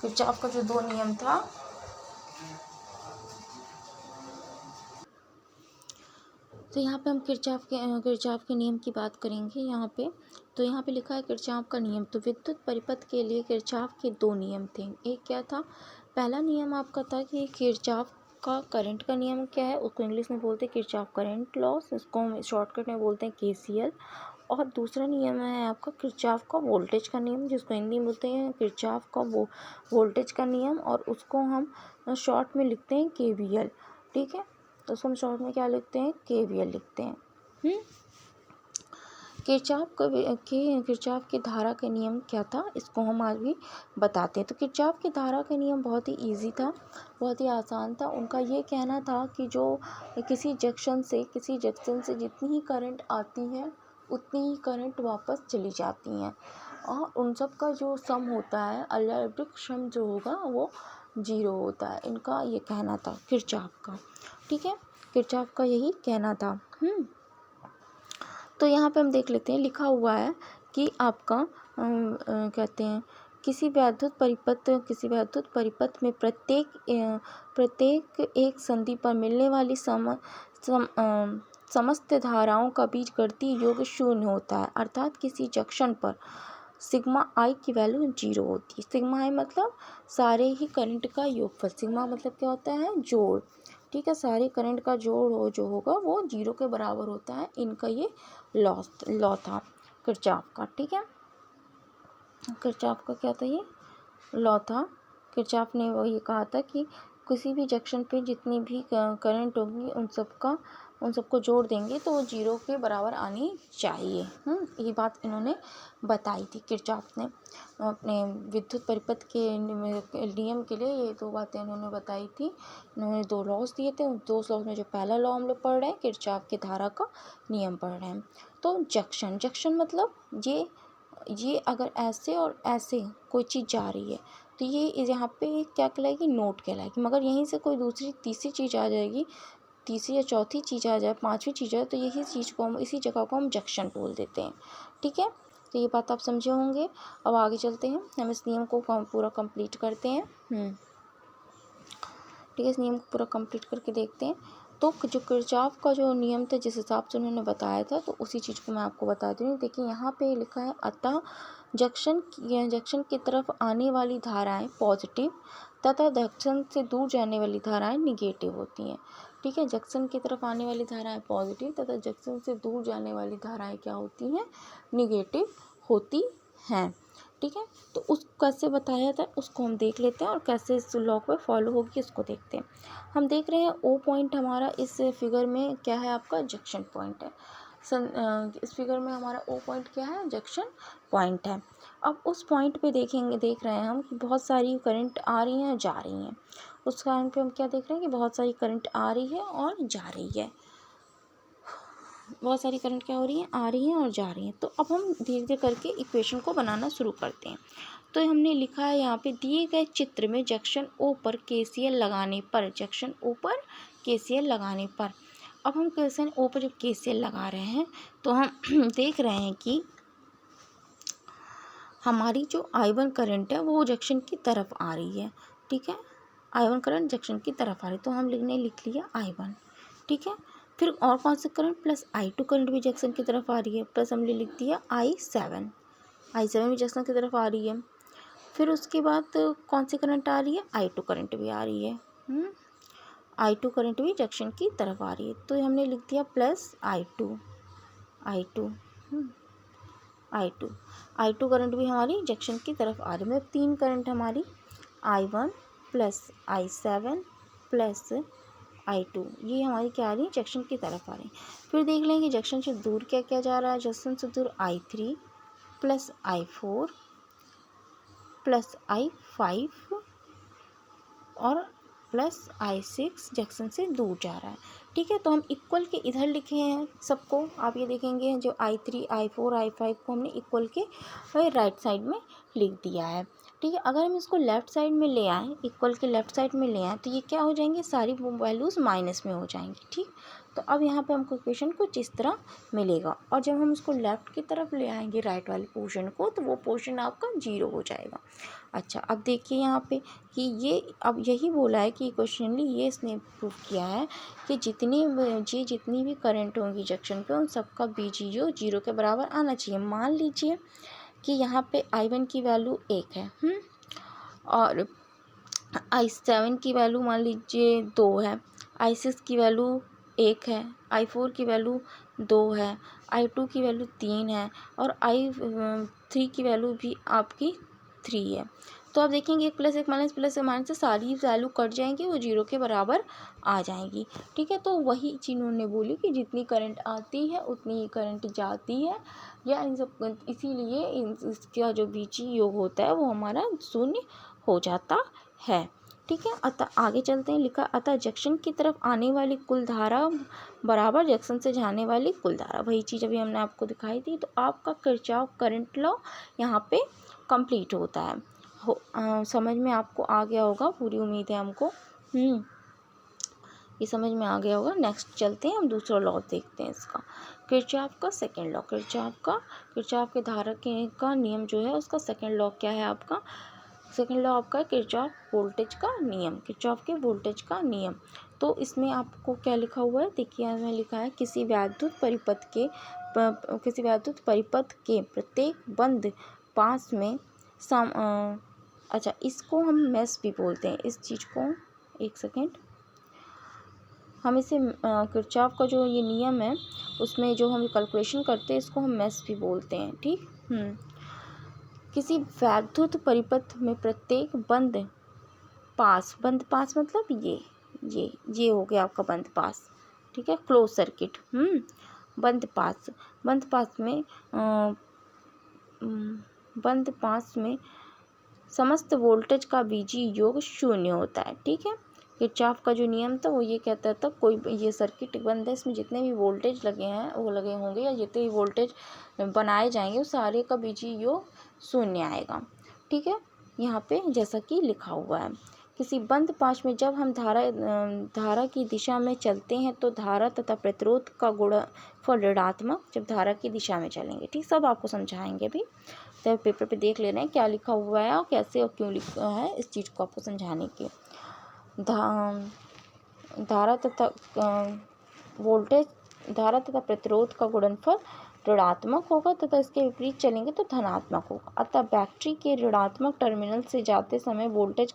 किरचॉफ का जो दो नियम था, तो यहाँ पे हम किरचॉफ के नियम की बात करेंगे यहाँ पे। तो यहाँ पे लिखा है किरचॉफ का नियम। तो विद्युत परिपथ के लिए किरचॉफ के दो नियम थे। एक क्या था, पहला नियम आपका था कि किरचॉफ का करंट का नियम क्या है, उसको इंग्लिश में बोलते हैं किरचॉफ करंट लॉस, इसको हम शॉर्टकट में बोलते हैं केसीएल। और दूसरा नियम है आपका किरचॉफ का वोल्टेज का नियम, जिसको हिंदी में बोलते हैं किरचॉफ का वोल्टेज का नियम, और उसको हम शॉर्ट में लिखते हैं केवीएल। ठीक है, तो उसको हम शॉर्ट में क्या लिखते हैं, केवीएल लिखते हैं। किरचॉफ के धारा के नियम क्या था, इसको हम आज भी बताते हैं। तो किरचॉफ के धारा का नियम बहुत ही इजी था, बहुत ही आसान था। उनका ये कहना था कि जो किसी जंक्शन से जितनी ही करंट आती है उतनी ही करंट वापस चली जाती हैं, और उन सब का जो सम होता है, अलजेब्रिक सम जो होगा वो 0 होता है। इनका ये कहना था किरचॉफ का। ठीक है, किरचॉफ का यही कहना था। तो यहाँ पे हम देख लेते हैं, लिखा हुआ है कि आपका कहते हैं किसी वैद्युत परिपथ में प्रत्येक एक संधि पर मिलने वाली समस्त धाराओं का बीजगणितीय योग 0 होता है। अर्थात किसी जंक्शन पर सिग्मा आई की वैल्यू 0 होती है। सिग्मा आई मतलब सारे ही करंट का योगफल, सिग्मा मतलब क्या होता है, जोड़। ठीक है, सारे करंट का जोड़ जो होगा वो 0 के बराबर होता है। इनका ये लॉ था किरचॉफ का। ठीक है, किरचॉफ का क्या था, ये लॉ था। किरचॉफ ने वो ये कहा था कि किसी भी जंक्शन पे जितनी भी करंट होगी उन सबको जोड़ देंगे तो वो 0 के बराबर आनी चाहिए। ये बात इन्होंने बताई थी किरचॉफ ने अपने विद्युत परिपथ के नियम के लिए। ये दो बातें इन्होंने बताई थी। इन्होंने दो लॉज दिए थे, उन दो लॉज में जो पहला लॉ हम लोग पढ़ रहे हैं, किरचॉफ के धारा का नियम पढ़ रहे हैं। तो जंक्शन मतलब ये अगर ऐसे और ऐसे कोई चीज़ जा रही है तो ये यहाँ पे क्या कहलाएगी, नोड कहलाएगी। मगर यहीं से कोई दूसरी तीसरी चीज़ आ जाएगी, तीसरी या चौथी चीज़ आ जाए, पांचवी चीज़ आ जाए, तो इसी जगह को हम जंक्शन बोल देते हैं। ठीक है, तो ये बात आप समझे होंगे। अब आगे चलते हैं, हम इस नियम को पूरा कंप्लीट करते हैं। ठीक है, इस नियम को पूरा कंप्लीट करके देखते हैं। तो जो किरचॉफ का जो नियम था, जिस हिसाब से उन्होंने बताया था, तो उसी चीज़ को मैं आपको बता दूँ। देखिए यहाँ पे लिखा है, अतः जंक्शन की तरफ आने वाली धाराएं पॉजिटिव तथा जंक्शन से दूर जाने वाली धाराएं निगेटिव होती हैं। ठीक है, जंक्शन की तरफ आने वाली धाराएं पॉजिटिव तथा जंक्शन से दूर जाने वाली धाराएं क्या होती हैं, निगेटिव होती हैं। ठीक है, तो उसको कैसे बताया था उसको हम देख लेते हैं, और कैसे इस लॉ को फॉलो होगी इसको देखते हैं। हम देख रहे हैं ओ पॉइंट हमारा इस फिगर में क्या है, आपका जंक्शन पॉइंट है। इस फिगर में हमारा ओ पॉइंट क्या है, जंक्शन पॉइंट है। अब उस पॉइंट पे देख रहे हैं हम कि बहुत सारी करंट आ रही हैं, जा रही हैं। उस कारण पे हम क्या देख रहे हैं कि बहुत सारी करंट आ रही है और जा रही है। बहुत सारी करंट क्या हो रही है, आ रही हैं और जा रही हैं। तो अब हम धीरे धीरे करके इक्वेशन को बनाना शुरू करते हैं। तो हमने लिखा है यहाँ पे, दिए गए चित्र में जंक्शन ओ पर केसीएल लगाने पर, अब हम जंक्शन ओ पर जब केसीएल लगा रहे हैं तो हम देख रहे हैं कि हमारी जो I1 करंट है वो जंक्शन की तरफ आ रही है। ठीक है, I1 करंट जंक्शन की तरफ आ रही है, तो हम लिख लिया I1। ठीक है, फिर और कौन सा करंट, प्लस I2 करंट भी जंक्शन की तरफ आ रही है, प्लस हमने लिख दिया I7 भी जंक्शन की तरफ आ रही है। फिर उसके बाद कौन सी करंट आ रही है, I2 करंट भी आ रही है। I2 करंट भी जंक्शन की तरफ आ रही है, तो हमने लिख दिया प्लस I2 करंट भी हमारी जंक्शन की तरफ आ रही है। मतलब तीन करंट हमारी I1 plus I7 plus I2, ये हमारी क्या आ रही है, जंक्शन की तरफ आ रही है। फिर देख लेंगे जंक्शन से दूर क्या क्या जा रहा है, जंक्शन से दूर I3 plus I4 plus I5 और प्लस I6 जंक्शन से दूर जा रहा है। ठीक है, तो हम इक्वल के इधर लिखे हैं सबको। आप ये देखेंगे जो I3 I4 I5 को हमने इक्वल के राइट साइड में लिख दिया है। ठीक है। अगर हम इसको लेफ़्ट साइड में ले आएँ, इक्वल के लेफ़्ट साइड में ले आएँ तो ये क्या हो जाएंगी, सारी वैल्यूज़ माइनस में हो जाएंगी। ठीक, तो अब यहाँ पे हमको इक्वेशन कुछ इस तरह मिलेगा, और जब हम इसको लेफ़्ट की तरफ ले आएंगे राइट वाले पोर्शन को, तो वो पोर्शन आपका 0 हो जाएगा। अच्छा, अब देखिए यहाँ पे कि ये अब यही बोला है कि क्वेश्चनली ये इसने प्रूव किया है कि जितनी भी करंट होंगी जंक्शन पे, उन सबका BGO 0 के बराबर आना चाहिए। मान लीजिए कि यहाँ पे I1 की वैल्यू 1 है, और I7 की वैल्यू मान लीजिए 2 है, I6 की वैल्यू 1 है, I4 की वैल्यू 2 है, I2 की वैल्यू 3 है, और I3 की वैल्यू भी आपकी 3 है। तो आप देखेंगे एक प्लस एक माइनस से सारी वैल्यू कट जाएंगी, वो 0 के बराबर आ जाएंगी। ठीक है, तो वही चीज़ उन्होंने बोली कि जितनी करंट आती है उतनी ही करंट जाती है, या इन सब, इसीलिए इसका जो बीजी योग होता है वो हमारा शून्य हो जाता है। ठीक है, अतः आगे चलते हैं। लिखा, अतः जंक्शन की तरफ आने वाली कुल धारा बराबर जंक्शन से जाने वाली कुल धारा। वही चीज़ अभी हमने आपको दिखाई थी। तो आपका किरचॉफ करंट लॉ यहाँ पे कंप्लीट होता है। समझ में आपको आ गया होगा, पूरी उम्मीद है हमको। ये समझ में आ गया होगा। नेक्स्ट चलते हैं, हम दूसरा लॉ देखते हैं इसका, किरचॉफ का सेकंड लॉ। किरचॉफ के धारा का नियम जो है, उसका सेकंड लॉ क्या है आपका? सेकंड लॉ आपका किरचॉफ वोल्टेज का नियम, किरचॉफ के वोल्टेज का नियम। तो इसमें आपको क्या लिखा हुआ है, देखिए यहाँ लिखा है, किसी वैद्युत परिपथ के प्रत्येक बंद पास में अच्छा, इसको हम मेश भी बोलते हैं, इस चीज़ को, एक सेकेंड, हम इसे किरचॉफ का जो ये नियम है उसमें जो हम कैलकुलेशन करते हैं, इसको हम मेश भी बोलते हैं। ठीक, किसी वैद्युत परिपथ में प्रत्येक बंद पास मतलब ये हो गया आपका बंद पास। ठीक है, क्लोज सर्किट। बंद पास में समस्त वोल्टेज का बीजी योग 0 होता है। ठीक है, किरचॉफ का जो नियम था वो ये कहता था, कोई ये सर्किट बंद है, इसमें जितने भी वोल्टेज लगे हैं वो लगे होंगे, या जितने भी वोल्टेज बनाए जाएंगे वो सारे का बीजी योग 0 आएगा। ठीक है, यहाँ पे जैसा कि लिखा हुआ है, किसी बंद पाश में जब हम धारा की दिशा में चलते हैं तो धारा तथा प्रतिरोध का गुणनफल ऋणात्मक, जब धारा की दिशा में चलेंगे। ठीक, सब आपको समझाएंगे अभी, तो पेपर पे देख ले रहे हैं क्या लिखा हुआ है और कैसे और क्यों लिखा है, इस चीज़ को आपको समझाने के। धारा तथा प्रतिरोध का गुणनफल ऋणात्मक होगा तथा इसके विपरीत चलेंगे तो धनात्मक होगा। अतः बैटरी के ऋणात्मक टर्मिनल से जाते समय वोल्टेज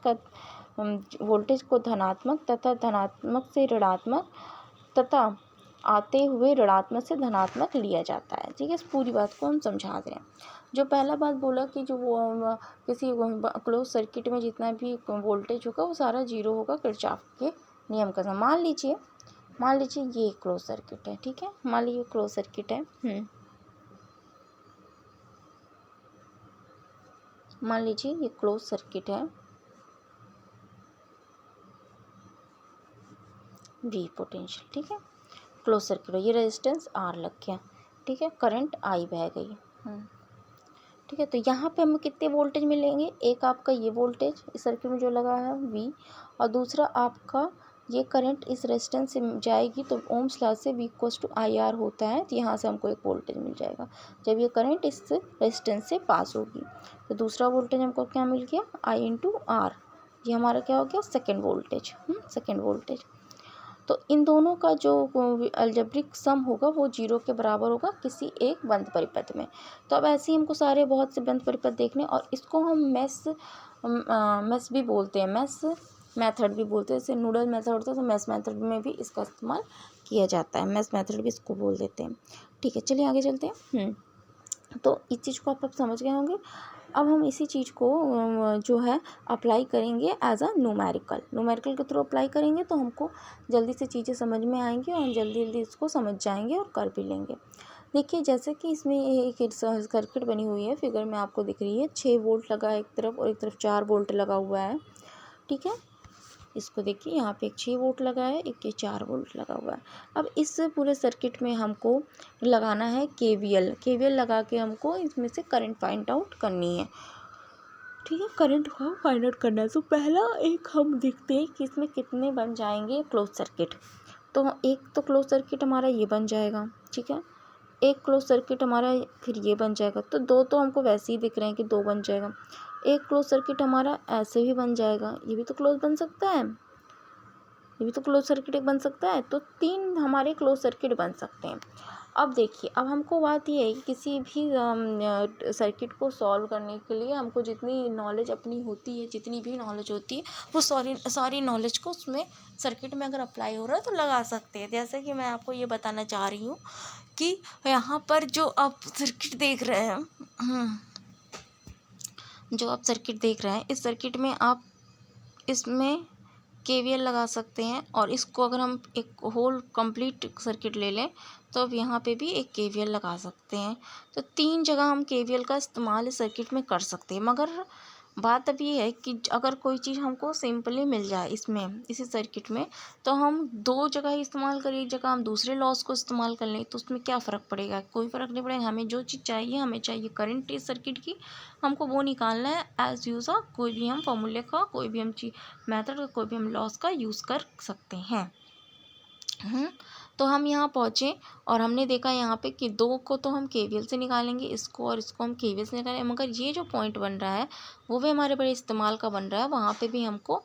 को धनात्मक तथा धनात्मक से ऋणात्मक तथा आते हुए ऋणात्मक से धनात्मक लिया जाता है। ठीक है, इस पूरी बात को हम समझा दें। जो पहला बात बोला कि जो वो किसी क्लोज सर्किट में जितना भी वोल्टेज होगा वो सारा 0 होगा किरचॉफ के नियम का। मान लीजिए ये क्लोज सर्किट है। ठीक है, मान लीजिए क्लोज सर्किट है। मान लीजिए ये क्लोज सर्किट है, V पोटेंशियल। ठीक है, क्लोज सर्किट, ये रेजिस्टेंस R लग गया। ठीक है, करंट I बह गई। ठीक है, तो यहाँ पे हमें कितने वोल्टेज मिलेंगे? एक आपका ये वोल्टेज इस सर्किट में जो लगा है V, और दूसरा आपका ये करंट इस रेजिस्टेंस से जाएगी, तो ओम्स लॉ से V = IR होता है, तो यहाँ से हमको एक वोल्टेज मिल जाएगा जब ये करंट इस रेजिस्टेंस से पास होगी। तो दूसरा वोल्टेज हमको क्या मिल गया? I × R, ये हमारा क्या हो गया? Second voltage. तो इन दोनों का जो अलजेब्रिक सम होगा वो 0 के बराबर होगा किसी एक बंद परिपथ में। तो अब ऐसे ही हमको सारे बहुत से बंद परिपथ देखने, और इसको हम मैश भी बोलते हैं, मैश मेथड भी बोलते हैं। जैसे नूडल मेथड होता है तो मैश मेथड में भी इसका इस्तेमाल किया जाता है, मैश मेथड भी इसको बोल देते हैं। ठीक है, चलिए आगे चलते हैं। तो इस चीज़ को आप समझ गए होंगे। अब हम इसी चीज़ को जो है अप्लाई करेंगे एज अ न्यूमेरिकल के थ्रू अप्लाई करेंगे, तो हमको जल्दी से चीज़ें समझ में आएंगी और हम जल्दी इसको समझ जाएंगे और कर भी लेंगे। देखिए, जैसे कि इसमें एक सर्किट बनी हुई है, फिगर में आपको दिख रही है, 6 वोल्ट लगा है एक तरफ और एक तरफ 4 वोल्ट लगा हुआ है। ठीक है, इसको देखिए, यहाँ पे एक 6 वोल्ट लगा है, एक 4 वोल्ट लगा हुआ है। अब इस पूरे सर्किट में हमको लगाना है KVL लगा के हमको इसमें से करंट फाइंड आउट करनी है। ठीक है, करंट को फाइंड आउट करना है। तो पहला एक हम देखते हैं कि इसमें कितने बन जाएंगे क्लोज सर्किट। तो एक तो क्लोज सर्किट हमारा ये बन जाएगा, ठीक है, एक क्लोज सर्किट हमारा फिर ये बन जाएगा। तो दो तो हमको वैसे ही दिख रहे हैं कि दो बन जाएगा। एक क्लोज सर्किट हमारा ऐसे भी बन जाएगा, ये भी तो क्लोज बन सकता है, ये भी तो क्लोज सर्किट बन सकता है। तो तीन हमारे क्लोज सर्किट बन सकते हैं। अब देखिए, अब हमको बात ये है कि किसी भी सर्किट को सॉल्व करने के लिए हमको जितनी नॉलेज अपनी होती है, जितनी भी नॉलेज होती है, वो सारी नॉलेज को उसमें सर्किट में अगर अप्लाई हो रहा है तो लगा सकते हैं। जैसे कि मैं आपको ये बताना चाह रही हूँ कि यहाँ पर जो आप सर्किट देख रहे हैं, जो आप सर्किट देख रहे हैं, इस सर्किट में आप इसमें केवीएल लगा सकते हैं। और इसको अगर हम एक होल कंप्लीट सर्किट ले लें तो अब यहाँ पे भी एक केवीएल लगा सकते हैं। तो तीन जगह हम केवीएल का इस्तेमाल इस सर्किट में कर सकते हैं। मगर बात अब ये है कि अगर कोई चीज़ हमको सिंपली मिल जाए इसमें, इसी सर्किट में, तो हम दो जगह ही इस्तेमाल करें, एक जगह हम दूसरे लॉस को इस्तेमाल कर लें, तो उसमें क्या फ़र्क पड़ेगा? कोई फ़र्क नहीं पड़ेगा। हमें जो चीज़ चाहिए, हमें चाहिए करंट इस सर्किट की, हमको वो निकालना है। एज़ यूज़ कोई भी हम फॉर्मूले का, कोई भी हम मेथड का, कोई भी हम लॉस का यूज़ कर सकते हैं। तो हम यहाँ पहुँचे और हमने देखा यहाँ पे कि दो को तो हम केवीएल से निकालेंगे, इसको और इसको हम केवीएल से निकालेंगे। मगर ये जो पॉइंट बन रहा है वो भी हमारे बड़े इस्तेमाल का बन रहा है। वहाँ पे भी हमको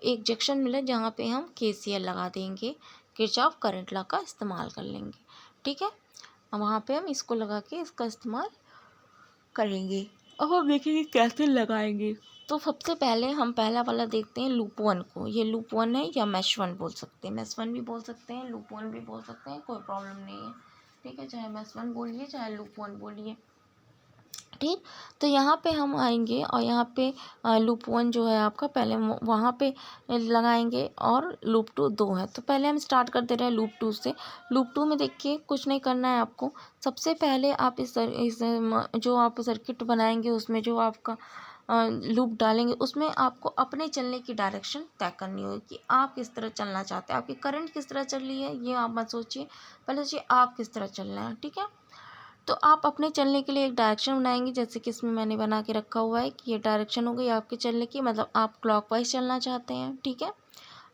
एक जंक्शन मिला जहाँ पे हम केसीएल लगा देंगे, किरचॉफ करंट लॉ का इस्तेमाल कर लेंगे, ठीक है। वहाँ पे हम इसको लगा के इसका इस्तेमाल करेंगे। अब हम देखेंगे कैसे लगाएंगे। तो सबसे पहले हम पहला वाला देखते हैं, लूप वन को। ये लूप वन है या मैश वन बोल सकते हैं, मैश वन भी बोल सकते हैं, लूप वन भी बोल सकते हैं, कोई प्रॉब्लम नहीं है, ठीक है। चाहे मैश वन बोलिए, चाहे लूप वन बोलिए, ठीक। तो यहाँ पे हम आएंगे और यहाँ पे लूप वन जो है आपका, पहले वहाँ पे लगाएंगे, और लूप टू दो है। तो पहले हम स्टार्ट कर दे रहे हैं लूप टू से। लूप टू में देखिए कुछ नहीं करना है आपको। सबसे पहले आप इस जो आप सर्किट बनाएंगे उसमें जो आपका लूप डालेंगे उसमें आपको अपने चलने की डायरेक्शन तय करनी होगी कि आप किस तरह चलना चाहते हैं। आपकी करंट किस तरह चल रही है ये आप मत सोचिए, पहले सोचिए आप किस तरह चल रहे हैं, ठीक है। तो आप अपने चलने के लिए एक डायरेक्शन बनाएंगे, जैसे कि इसमें मैंने बना के रखा हुआ है कि ये डायरेक्शन हो गई आपके चलने की, मतलब आप क्लॉकवाइज चलना चाहते हैं, ठीक है।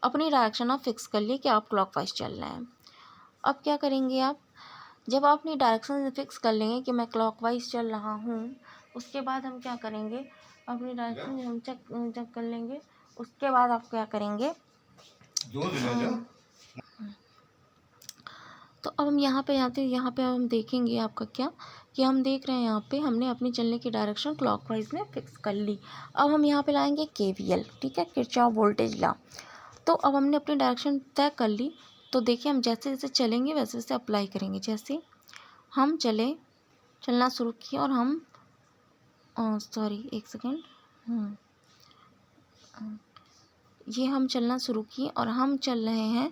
अपनी डायरेक्शन आप फिक्स कर लिए कि आप क्लॉकवाइज चल रहे हैं। अब क्या करेंगे आप, जब आप अपनी डायरेक्शन फिक्स कर लेंगे कि मैं क्लॉकवाइज चल रहा हूँ, उसके बाद हम क्या करेंगे, अपनी डायरेक्शन हम चेक कर लेंगे। उसके बाद आप क्या करेंगे, तो अब हम यहाँ पे आते हैं। यहाँ पे हम देखेंगे आपका क्या, कि हम देख रहे हैं यहाँ पे हमने अपनी चलने की डायरेक्शन क्लॉकवाइज में फिक्स कर ली। अब हम यहाँ पे लाएंगे केवीएल, ठीक है, किरचॉफ वोल्टेज लॉ। तो अब हमने अपनी डायरेक्शन तय कर ली। तो देखिए हम जैसे जैसे चलेंगे वैसे वैसे अप्लाई करेंगे। जैसे हम चलना शुरू किया और हम सॉरी एक सेकेंड, ये हम चलना शुरू किए और हम चल रहे हैं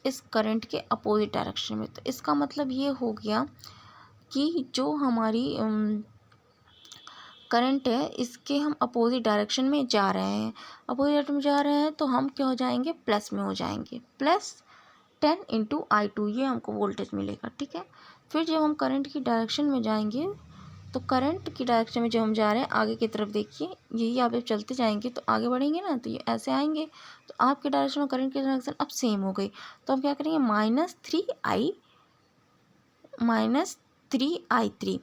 इस करंट के अपोजिट डायरेक्शन में। तो इसका मतलब ये हो गया कि जो हमारी करंट है इसके हम अपोजिट डायरेक्शन में जा रहे हैं। अपोजिट डायरेक्शन में जा रहे हैं तो हम क्या हो जाएंगे, प्लस में हो जाएंगे, +10 × I2 ये हमको वोल्टेज मिलेगा, ठीक है। फिर जब हम करंट की डायरेक्शन में जाएंगे तो करंट की डायरेक्शन में जो हम जा रहे हैं आगे की तरफ, देखिए यही आप चलते जाएंगे तो आगे बढ़ेंगे ना, तो ये ऐसे आएंगे। तो आपके डायरेक्शन और करंट की डायरेक्शन अब सेम हो गई। तो हम क्या करेंगे, -3I3।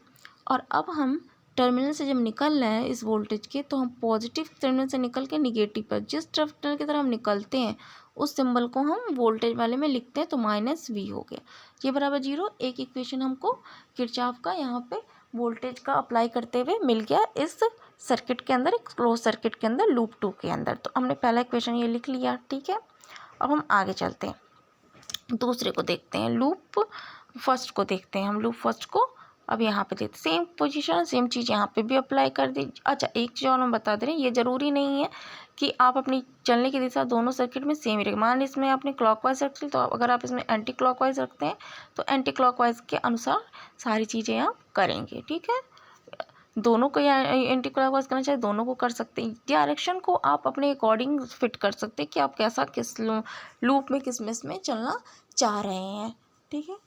और अब हम टर्मिनल से जब निकल रहे हैं इस वोल्टेज के, तो हम पॉजिटिव टर्मिनल से निकल के निगेटिव पर, जिस टर्मिनल की तरफ हम निकलते हैं उस सिंबल को हम वोल्टेज वाले में लिखते हैं। तो -V हो गया, ये बराबर 0। एक इक्वेशन हमको किरचॉफ का यहाँ पे वोल्टेज का अप्लाई करते हुए मिल गया इस सर्किट के अंदर, एक क्लोज सर्किट के अंदर, लूप 2 के अंदर। तो हमने पहला इक्वेशन ये लिख लिया, ठीक है। अब हम आगे चलते हैं, दूसरे को देखते हैं, लूप फर्स्ट को देखते हैं। हम लूप फर्स्ट को अब यहाँ पे देखते, सेम पोजीशन सेम चीज़ यहाँ पे भी अप्लाई कर दी। अच्छा एक चीज़ और हम बता दे रहे हैं, ये ज़रूरी नहीं है कि आप अपनी चलने की दिशा दोनों सर्किट में सेम ही रखें। मान लीजिए इसमें आपने क्लॉकवाइज रखी, तो अगर आप इसमें एंटी क्लॉकवाइज रखते हैं तो एंटी क्लॉकवाइज के अनुसार सारी चीज़ें आप करेंगे, ठीक है। दोनों को या एंटी क्लॉकवाइज करना चाहिए, दोनों को कर सकते हैं। डायरेक्शन को आप अपने अकॉर्डिंग फिट कर सकते हैं कि आप कैसा किस लूप में किस मिस में चलना चाह रहे हैं, ठीक है।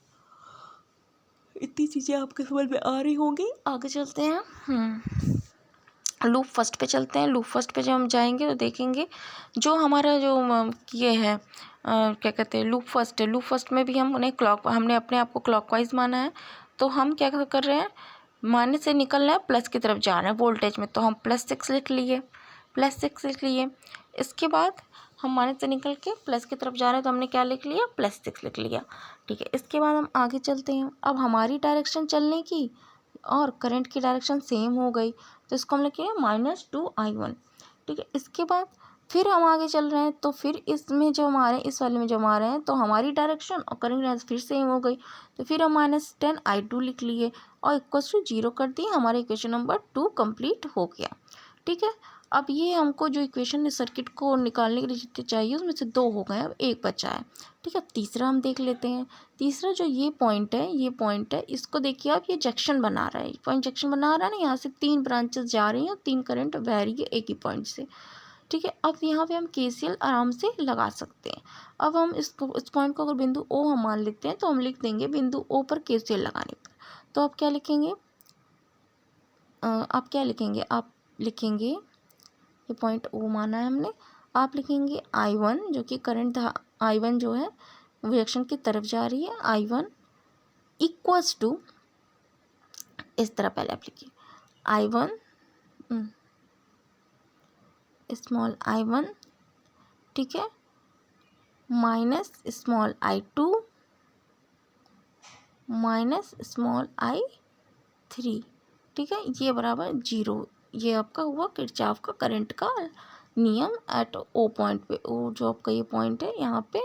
इतनी चीज़ें आपके समझ में आ रही होंगी। आगे चलते हैं। लूप फर्स्ट पे चलते हैं। लूप फर्स्ट पे जब हम जाएंगे तो देखेंगे जो हमारा जो ये है क्या कहते हैं लूप फर्स्ट है। लूप फर्स्ट में भी हमने अपने आप को क्लॉकवाइज माना है, तो हम क्या कर रहे हैं, माइनस से निकल रहे हैं, प्लस की तरफ जा रहे हैं वोल्टेज में, तो हम +6 लिख लिए, +6 लिख लिए। इसके बाद हम माइनस से निकल के प्लस की तरफ जा रहे हैं, तो हमने क्या लिख लिया, +6 लिख लिया। ठीक है, इसके बाद हम आगे चलते हैं। अब हमारी डायरेक्शन चलने की और करंट की डायरेक्शन सेम हो गई, तो इसको हम लिखेंगे -2I1। ठीक है, इसके बाद फिर हम आगे चल रहे हैं, तो फिर इसमें जो हमारे इस वाले में जो हमारे हैं, तो हमारी डायरेक्शन और करंट डायरेक्शन फिर सेम हो गई, तो फिर हम -10I2 लिख लिए और =0 कर दिए। हमारा इक्वेशन नंबर 2 कंप्लीट हो गया। ठीक है, अब ये हमको जो इक्वेशन इस सर्किट को निकालने के लिए जितने चाहिए उसमें से 2 हो गए, अब 1 बचा है। ठीक है, तीसरा हम देख लेते हैं। तीसरा जो ये पॉइंट है, इसको देखिए आप, ये जंक्शन बना रहा है, पॉइंट जंक्शन बना रहा है ना, यहाँ से 3 ब्रांचेस जा रही हैं और 3 करंट बह रही है एक ही पॉइंट से। ठीक है, अब यहाँ पे हम KCL आराम से लगा सकते हैं। अब हम इस पॉइंट को अगर बिंदु O हम मान लेते हैं, तो हम लिख देंगे बिंदु O पर KCL लगाने पर। तो आप क्या लिखेंगे, आप लिखेंगे ये पॉइंट O माना है हमने, आप लिखेंगे I1 जो कि करंट I1 जो है रिएक्शन की तरफ जा रही है, I1 इक्वल्स टू, इस तरह पहले आप लिखिए I1 स्मॉल I1, ठीक है, minus small I2 minus small I3। ठीक है, ये बराबर 0। ये आपका हुआ किरचॉफ का करंट का नियम एट O पॉइंट पे। O जो आपका ये पॉइंट है यहाँ पे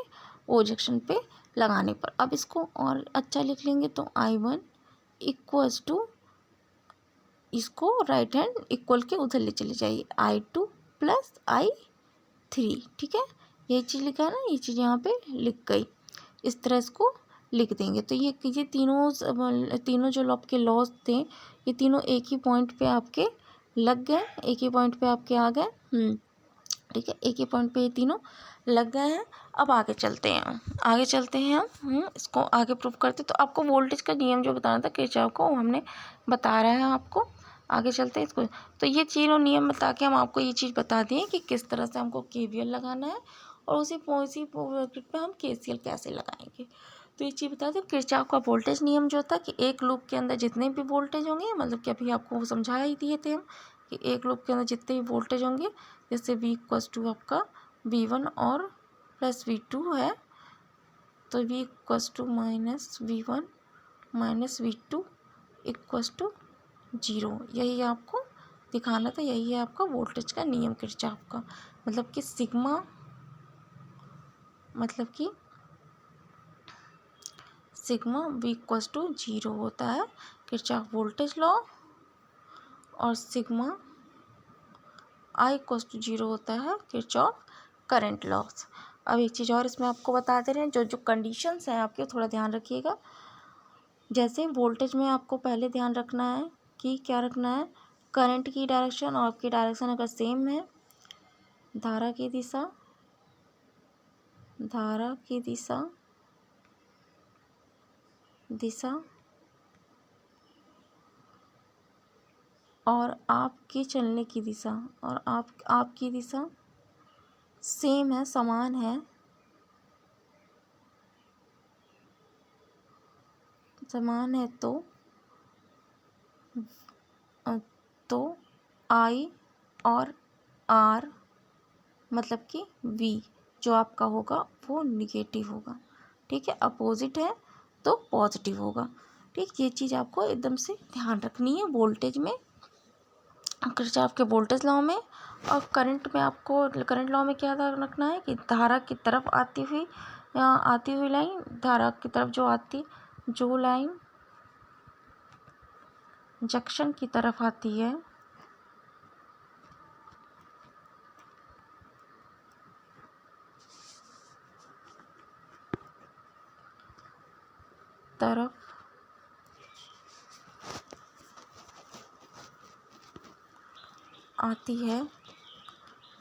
O जंक्शन पे लगाने पर। अब इसको और अच्छा लिख लेंगे, तो I1 इक्वल्स टू, इसको राइट हैंड इक्वल के उधर ले चले जाइए, I2 + I3। ठीक है, ये चीज़ लिखा है ना, ये चीज़ यहाँ पे लिख गई, इस तरह इसको लिख देंगे। तो ये तीनों जो आपके लॉस थे, ये तीनों एक ही पॉइंट पे आपके लग गए, एक ही पॉइंट पे आपके आ गए। ठीक है, एक ही पॉइंट पे ये तीनों लग गए हैं। अब आगे चलते हैं हम इसको आगे प्रूव करते। तो आपको वोल्टेज का नियम जो बताना था किरचॉफ को, वो हमने बता रहा है आपको। आगे चलते हैं इसको। तो ये तीनों नियम बता के हम आपको ये चीज़ बता दिए कि किस तरह से हमको KVL लगाना है और उसी सर्किट पे हम KCL कैसे लगाएंगे। तो ये चीज़ बता दें, किरचॉफ का वोल्टेज नियम जो था कि एक लूप के अंदर जितने भी वोल्टेज होंगे, मतलब कि अभी आपको समझा ही दिए थे हम कि एक लूप के अंदर जितने भी वोल्टेज होंगे, जैसे V = आपका V1 और प्लस V2 है, तो V = -V1 -V2 = 0। यही आपको दिखाना था, यही है आपका वोल्टेज का नियम किरचॉफ का। मतलब कि सिग्मा V = 0 होता है किरचॉफ वोल्टेज लॉ, और सिग्मा I = 0 होता है किरचॉफ करंट लॉस। अब एक चीज़ और इसमें आपको बता दे रहे हैं, जो कंडीशंस हैं आपके, थोड़ा ध्यान रखिएगा। जैसे वोल्टेज में आपको पहले ध्यान रखना है कि क्या रखना है, करंट की डायरेक्शन और आपकी डायरेक्शन अगर सेम है, धारा की दिशा और आपकी चलने की दिशा और आपकी दिशा सेम है, समान है, तो I और R मतलब कि V जो आपका होगा वो निगेटिव होगा। ठीक है, अपोजिट है तो पॉजिटिव होगा। ठीक, ये चीज़ आपको एकदम से ध्यान रखनी है वोल्टेज में, किरचॉफ के वोल्टेज लॉ में। और करंट में आपको करंट लॉ में क्या ध्यान रखना है कि धारा की तरफ आती हुई लाइन, धारा की तरफ जो लाइन जंक्शन की तरफ आती है,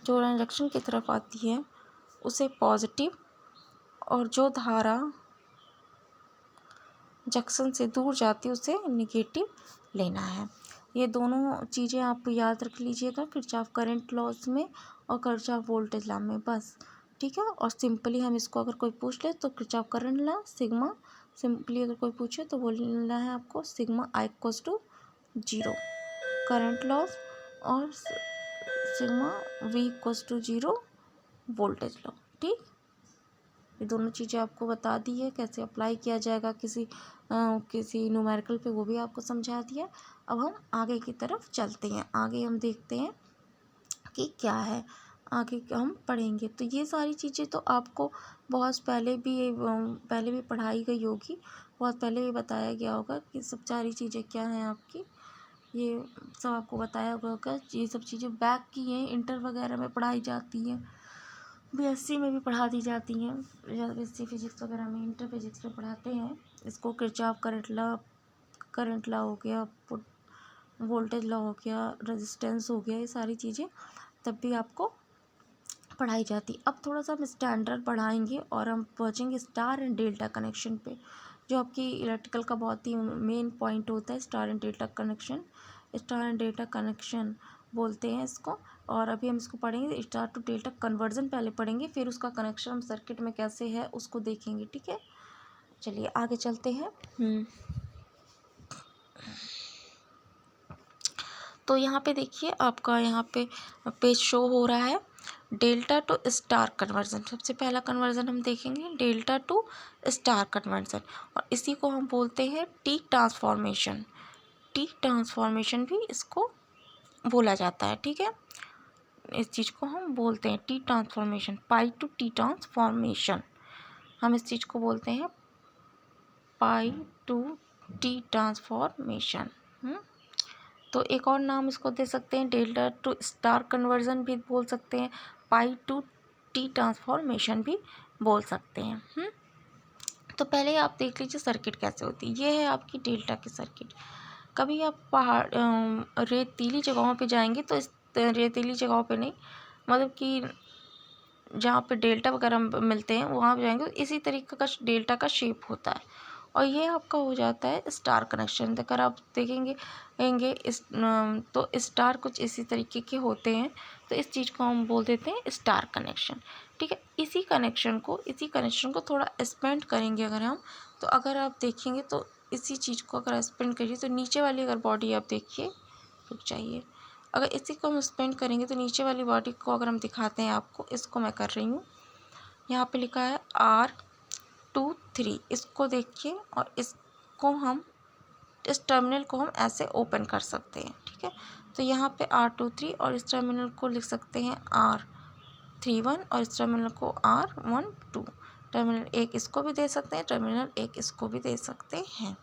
जो लाइन जंक्शन की तरफ आती है उसे पॉजिटिव, और जो धारा जंक्शन से दूर जाती है उसे निगेटिव लेना है। ये दोनों चीज़ें आप याद रख लीजिएगा किरचॉफ करंट लॉज में और किरचॉफ वोल्टेज लॉ में, बस। ठीक है, और सिंपली हम इसको अगर कोई पूछ ले तो Kirchhoff current law sigma, simply अगर कोई पूछे तो बोलना है आपको sigma I equals to 0 current laws और sigma V equals to 0 voltage law. ठीक, ये दोनों चीज़ें आपको बता दी है, कैसे अप्लाई किया जाएगा किसी न्यूमेरिकल पे, वो भी आपको समझा दिया। अब हम आगे की तरफ चलते हैं, आगे हम देखते हैं कि क्या है, आगे हम पढ़ेंगे। तो ये सारी चीज़ें तो आपको बहुत पहले भी पढ़ाई गई होगी, बहुत पहले भी बताया गया होगा कि सब सारी चीज़ें क्या हैं आपकी, ये सब आपको बताया होगा। ये सब चीज़ें बैक की हैं, इंटर वगैरह में पढ़ाई जाती हैं, BSc में भी पढ़ा दी जाती हैं, BSc फिजिक्स वगैरह में, इंटर फिजिक्स में पढ़ाते हैं इसको। किरचॉफ करंट लॉ हो गया, वोल्टेज लॉ हो गया, रेजिस्टेंस हो गया, ये सारी चीज़ें तब भी आपको पढ़ाई जाती। अब थोड़ा सा हम स्टैंडर्ड पढ़ाएंगे और हम पहुँचेंगे स्टार एंड डेल्टा कनेक्शन पे, जो आपकी इलेक्ट्रिकल का बहुत ही मेन पॉइंट होता है, star and delta connection. Star and delta connection बोलते हैं इसको। और अभी हम इसको पढ़ेंगे, स्टार टू डेल्टा कन्वर्जन पहले पढ़ेंगे, फिर उसका कनेक्शन हम सर्किट में कैसे है उसको देखेंगे। ठीक है, चलिए आगे चलते हैं। तो यहाँ पे देखिए, आपका यहाँ पे पेज शो हो रहा है डेल्टा टू स्टार कन्वर्जन। सबसे पहला कन्वर्जन हम देखेंगे डेल्टा टू स्टार कन्वर्जन, और इसी को हम बोलते हैं टी ट्रांसफॉर्मेशन। टी ट्रांसफॉर्मेशन भी इसको बोला जाता है। ठीक है, इस चीज़ को हम बोलते हैं T transformation, pi to T transformation, हम इस चीज़ को बोलते हैं पाई टू टी ट्रांसफॉर्मेशन। तो एक और नाम इसको दे सकते हैं, डेल्टा टू स्टार कन्वर्जन भी बोल सकते हैं, पाई टू टी ट्रांसफॉर्मेशन भी बोल सकते हैं। तो पहले आप देख लीजिए सर्किट कैसे होती है। ये है आपकी डेल्टा की सर्किट। कभी आप रेतीली जगहों पे जाएंगे तो इस रेतीली जगहों पे नहीं, मतलब कि जहाँ पे डेल्टा वगैरह मिलते हैं वहाँ पे जाएंगे तो इसी तरीके का डेल्टा का शेप होता है, और ये आपका हो जाता है स्टार कनेक्शन। अगर आप देखेंगे तो स्टार कुछ इसी तरीके के होते हैं, तो इस चीज़ को हम बोल देते हैं स्टार कनेक्शन। ठीक है, इसी कनेक्शन को थोड़ा एक्सपेंड करेंगे अगर हम, तो अगर आप देखेंगे तो इसी चीज़ को अगर एक्सपेंड करिए तो नीचे वाली अगर बॉडी आप देखिए, रुक जाइए, अगर इसी को हम एक्सपेंड करेंगे तो नीचे वाली बॉडी को अगर हम दिखाते हैं आपको, इसको मैं कर रही हूँ, यहाँ पे लिखा है R23, इसको देखिए, और इसको हम इस टर्मिनल को हम ऐसे ओपन कर सकते हैं। ठीक है, तो यहाँ पे R23 और इस टर्मिनल को लिख सकते हैं R31 और इस टर्मिनल को R12। टर्मिनल एक इसको भी दे सकते हैं, टर्मिनल एक इसको भी दे सकते हैं।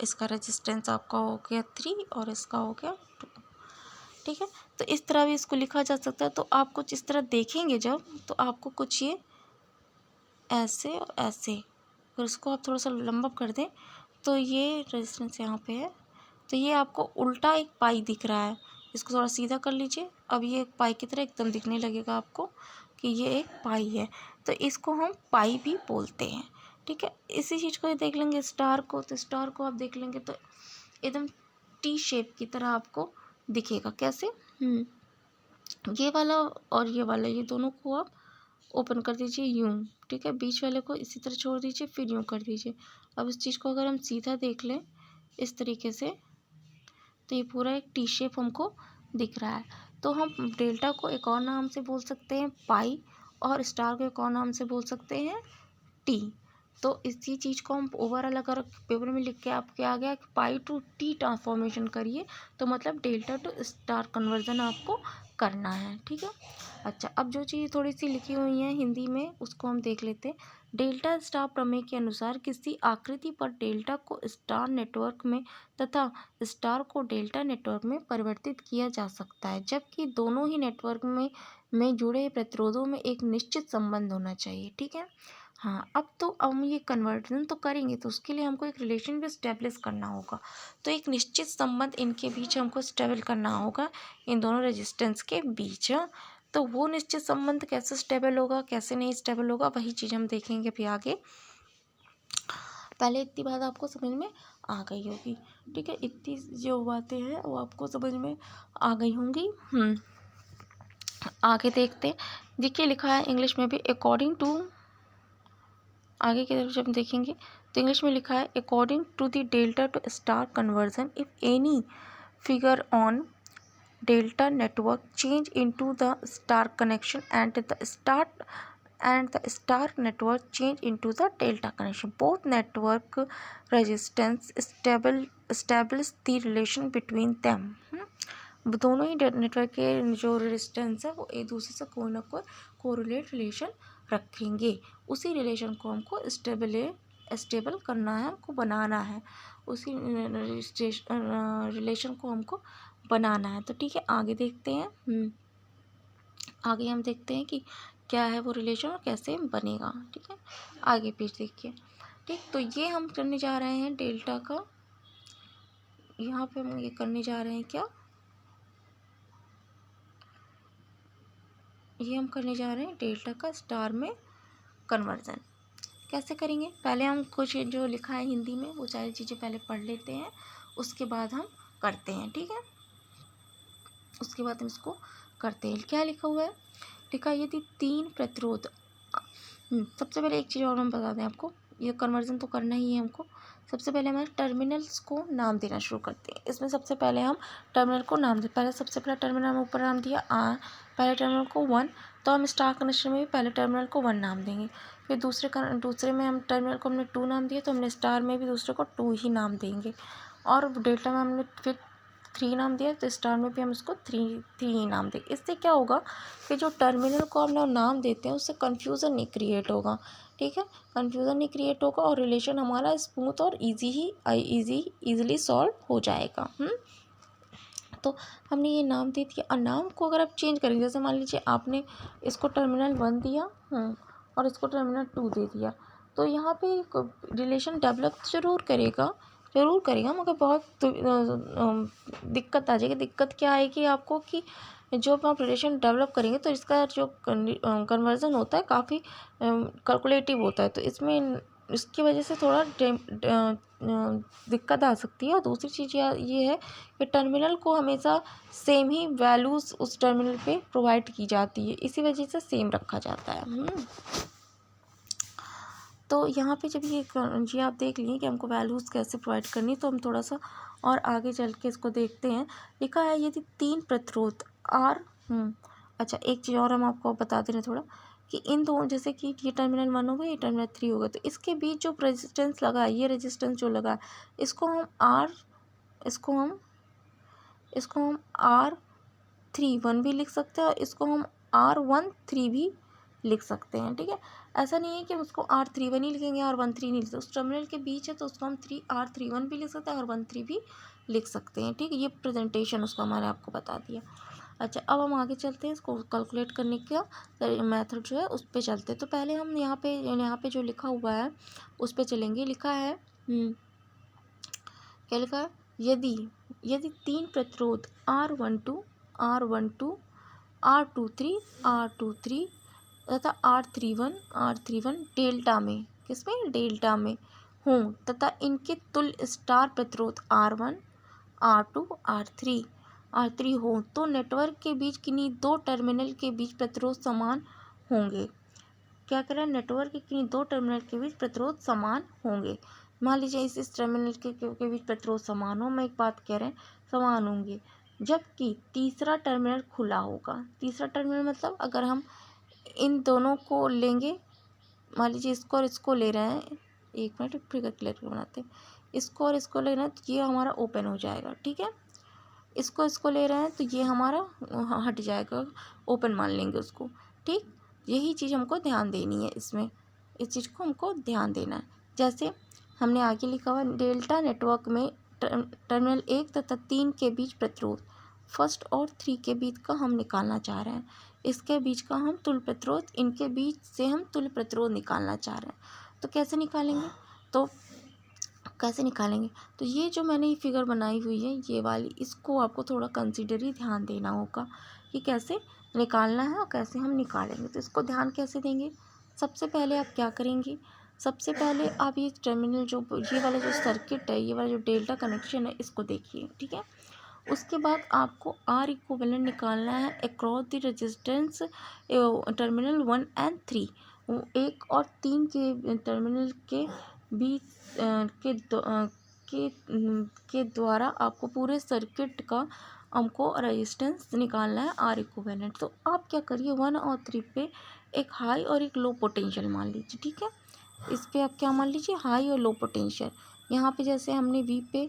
इसका रेजिस्टेंस आपका हो गया 3 और इसका हो गया 2। ठीक है, तो इस तरह भी इसको लिखा जा सकता है। तो आप कुछ इस तरह देखेंगे जब, तो आपको कुछ ये ऐसे और ऐसे, अगर इसको आप थोड़ा सा लंबा कर दें तो ये रेजिस्टेंस यहाँ पे है, तो ये आपको उल्टा एक पाई दिख रहा है। इसको थोड़ा सीधा कर लीजिए, अब ये एक पाई की तरह एकदम दिखने लगेगा आपको कि ये एक पाई है, तो इसको हम पाई भी बोलते हैं। ठीक है, इसी चीज़ को देख लेंगे स्टार को, तो स्टार को आप देख लेंगे तो एकदम टी शेप की तरह आपको दिखेगा। कैसे? ये वाला और ये वाला, ये दोनों को आप ओपन कर दीजिए यूँ। ठीक है, बीच वाले को इसी तरह छोड़ दीजिए, फिर यूँ कर दीजिए। अब इस चीज़ को अगर हम सीधा देख लें इस तरीके से, तो ये पूरा एक टी शेप हमको दिख रहा है। तो हम डेल्टा को एक और नाम से बोल सकते हैं पाई, और स्टार को एक और नाम से बोल सकते हैं टी। तो इसी चीज़ को हम ओवरऑल अगर पेपर में लिख के आपके आ गया कि पाई टू टी ट्रांसफॉर्मेशन करिए, तो मतलब डेल्टा टू स्टार कन्वर्जन आपको करना है। ठीक है, अच्छा, अब जो चीज़ थोड़ी सी लिखी हुई है हिंदी में उसको हम देख लेते हैं। डेल्टा स्टार प्रमेय के अनुसार किसी आकृति पर डेल्टा को स्टार नेटवर्क में तथा स्टार को डेल्टा नेटवर्क में परिवर्तित किया जा सकता है, जबकि दोनों ही नेटवर्क में जुड़े प्रतिरोधों में एक निश्चित संबंध होना चाहिए। ठीक है, हाँ, अब हम ये कन्वर्जन तो करेंगे, तो उसके लिए हमको एक रिलेशन भी स्टेब्लिश करना होगा। तो एक निश्चित संबंध इनके बीच हमको स्टेबल करना होगा, इन दोनों रेजिस्टेंस के बीच। तो वो निश्चित संबंध कैसे स्टेबल होगा, कैसे नहीं स्टेबल होगा, वही चीज़ हम देखेंगे अभी आगे। पहले इतनी बात आपको समझ में आ गई होगी। ठीक है, इतनी जो बातें हैं वो आपको समझ में आ गई होंगी। आगे देखते हैं। देखिए लिखा है इंग्लिश में भी अकॉर्डिंग टू, आगे की तरफ जब देखेंगे तो इंग्लिश में लिखा है according to the delta to star conversion if any figure on delta network change into the star connection and the star network change into the delta connection, both network resistance establish the relation between them। दोनों ही नेटवर्क के जो रेजिस्टेंस है वो एक दूसरे से कोई ना कोई कोरिलेट रिलेशन रखेंगे। उसी रिलेशन को हमको स्टेबल करना है, हमको बनाना है, उसी रिलेशन को हमको बनाना है। तो ठीक है, आगे देखते हैं। आगे हम देखते हैं कि क्या है वो रिलेशन और कैसे बनेगा। ठीक है, आगे पेज देखिए। ठीक, तो ये हम करने जा रहे हैं डेल्टा का, यहाँ पे हम ये करने जा रहे हैं क्या, ये हम करने जा रहे हैं डेल्टा का स्टार में कन्वर्जन। कैसे करेंगे, पहले हम कुछ जो लिखा है हिंदी में वो सारी चीज़ें पहले पढ़ लेते हैं, उसके बाद हम करते हैं। ठीक है, उसके बाद हम इसको करते हैं। क्या लिखा हुआ है, लिखा है यदि 3 प्रतिरोध, सबसे पहले एक चीज़ और हम बता दें आपको, ये कन्वर्जन तो करना ही है हमको। सबसे पहले हमारे टर्मिनल्स को नाम देना शुरू करते हैं। इसमें सबसे पहले हम टर्मिनल को नाम दें। पहले सबसे पहला टर्मिनल हम ऊपर नाम दिया पहले टर्मिनल को 1, तो हम स्टार कनेक्शन में भी पहले टर्मिनल को 1 नाम देंगे। फिर दूसरे में हम टर्मिनल को हमने 2 नाम दिया, तो हमने स्टार में भी दूसरे को 2 ही नाम देंगे। और डेल्टा में हमने फिर 3 नाम दिया, तो स्टार में भी हम इसको 3 ही नाम देंगे। इससे क्या होगा कि जो टर्मिनल को हम लोग नाम देते हैं उससे कन्फ्यूज़न नहीं क्रिएट होगा। ठीक है, कन्फ्यूज़न नहीं क्रिएट होगा और रिलेशन हमारा स्मूथ और ईज़िली सॉल्व हो जाएगा। तो हमने ये नाम दे दिया। और नाम को अगर आप चेंज करेंगे, जैसे मान लीजिए आपने इसको टर्मिनल 1 दिया और इसको टर्मिनल 2 दे दिया, तो यहाँ पे रिलेशन डेवलप जरूर करेगा, मगर बहुत दिक्कत आ जाएगी। दिक्कत क्या आएगी आपको कि जब आप रिलेशन डेवलप करेंगे तो इसका जो कन्वर्जन होता है काफ़ी कैलकुलेटिव होता है, तो इसमें इसकी वजह से थोड़ा दिक्कत आ सकती है। और दूसरी चीज़ ये है कि टर्मिनल को हमेशा सेम ही वैल्यूज़ उस टर्मिनल पे प्रोवाइड की जाती है, इसी वजह से सेम रखा जाता है। तो यहाँ पे जब ये आप देख लिए कि हमको वैल्यूज़ कैसे प्रोवाइड करनी, तो हम थोड़ा सा और आगे चल के इसको देखते हैं। लिखा है यदि 3 प्रतिरोध आर अच्छा, एक चीज़ और हम आपको बता दे रहे हैं थोड़ा कि इन दोनों, जैसे कि ये टर्मिनल 1 होगा, ये टर्मिनल 3 होगा, तो इसके बीच जो रेजिस्टेंस लगा है, ये रेजिस्टेंस जो लगा है, इसको हम R31 भी लिख सकते हैं और इसको हम R13 भी लिख सकते हैं। ठीक है, ऐसा नहीं है कि उसको R31 ही लिखेंगे और 13 नहीं लिख सकते। उस टर्मिनल के बीच है तो उसको हम R31 भी लिख सकते हैं और 13 भी लिख सकते हैं। ठीक है, ये प्रेजेंटेशन उसका हमारे आपको बता दिया। अच्छा, अब हम आगे चलते हैं, इसको कैलकुलेट करने का मेथड जो है उस पर चलते हैं। तो पहले हम यहाँ पे जो लिखा हुआ है उस पर चलेंगे। लिखा है क्या लिखा है, यदि 3 प्रतिरोध R12 R23 तथा R31 डेल्टा में हों तथा इनके तुल्य स्टार प्रतिरोध R1 R2 R3 हो, तो नेटवर्क के बीच किन्हीं 2 टर्मिनल के बीच प्रतिरोध समान होंगे। क्या करें, नेटवर्क के किन्हीं 2 टर्मिनल के बीच प्रतिरोध समान होंगे। मान लीजिए इस टर्मिनल के बीच प्रतिरोध समान हो, मैं एक बात कह रहे हैं, समान होंगे, जबकि तीसरा टर्मिनल खुला होगा। तीसरा टर्मिनल मतलब अगर हम इन दोनों को लेंगे, मान लीजिए इसको और इसको ले रहे हैं, एक मिनट फिगर क्लियर बनाते हैं, इसको और इसको ले रहे हैं तो ये हमारा ओपन हो जाएगा। ठीक है, इसको ले रहे हैं तो ये हमारा हट जाएगा, ओपन मान लेंगे उसको। ठीक, यही चीज़ हमको ध्यान देनी है इसमें, इस चीज़ को हमको ध्यान देना है। जैसे हमने आगे लिखा हुआ डेल्टा नेटवर्क में टर्मिनल 1 तथा 3 के बीच प्रतिरोध फर्स्ट और 3 के बीच का हम निकालना चाह रहे हैं। इसके बीच का हम तुल्य प्रतिरोध, इनके बीच से हम तुल्य प्रतिरोध निकालना चाह रहे हैं। तो कैसे निकालेंगे, तो ये जो मैंने ये फिगर बनाई हुई है ये वाली, इसको आपको थोड़ा कंसिडर ही ध्यान देना होगा कि कैसे निकालना है और कैसे हम निकालेंगे। तो इसको ध्यान कैसे देंगे, सबसे पहले आप क्या करेंगे, सबसे पहले आप ये टर्मिनल जो ये वाला जो सर्किट है, ये वाला जो डेल्टा कनेक्शन है, इसको देखिए, ठीक है। उसके बाद आपको आर इक्विवेलेंट निकालना है across the resistance terminal 1 and 3, 1 और 3 के टर्मिनल के बीच के द्वारा आपको पूरे सर्किट का हमको रेजिस्टेंस निकालना है आर इक्विवेलेंट। तो आप क्या करिए, 1 और 3 पे एक हाई और एक लो पोटेंशियल मान लीजिए, ठीक है। इस पे आप क्या मान लीजिए, हाई और लो पोटेंशियल। यहाँ पे जैसे हमने वी पे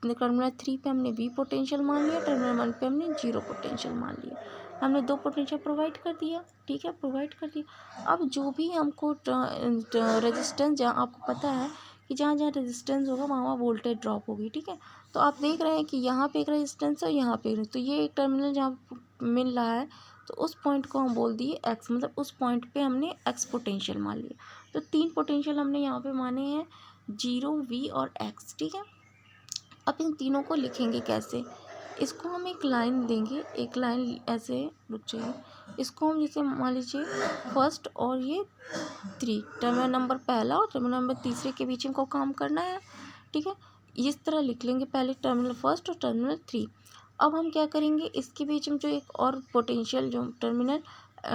टर्मिनल 3 पे हमने वी पोटेंशियल मान लिया, टर्मिनल 1 पे हमने 0 पोटेंशियल मान लिया। हमने 2 पोटेंशियल प्रोवाइड कर दिया, ठीक है, प्रोवाइड कर दिया। अब जो भी हमको रेजिस्टेंस, जहाँ आपको पता है कि जहाँ जहाँ रेजिस्टेंस होगा वहाँ वहाँ वोल्टेज ड्रॉप होगी, ठीक है। तो आप देख रहे हैं कि यहाँ पे एक रेजिस्टेंस है, यहाँ पे तो ये एक टर्मिनल जहाँ मिल रहा है, तो उस पॉइंट को हम बोल दिए एक्स, मतलब उस पॉइंट पे हमने एक्स पोटेंशियल मान लिया। तो 3 पोटेंशियल हमने यहाँ पे माने हैं, 0, वी और एक्स, ठीक है। अब इन तीनों को लिखेंगे कैसे, इसको हम एक लाइन देंगे, एक लाइन ऐसे, रुक जाइए, इसको हम जैसे मान लीजिए फर्स्ट और ये 3, टर्मिनल नंबर पहला और टर्मिनल नंबर तीसरे के बीच इनको काम करना है, ठीक है। इस तरह लिख लेंगे, पहले टर्मिनल फर्स्ट और टर्मिनल 3। अब हम क्या करेंगे, इसके बीच में जो एक और पोटेंशियल, जो टर्मिनल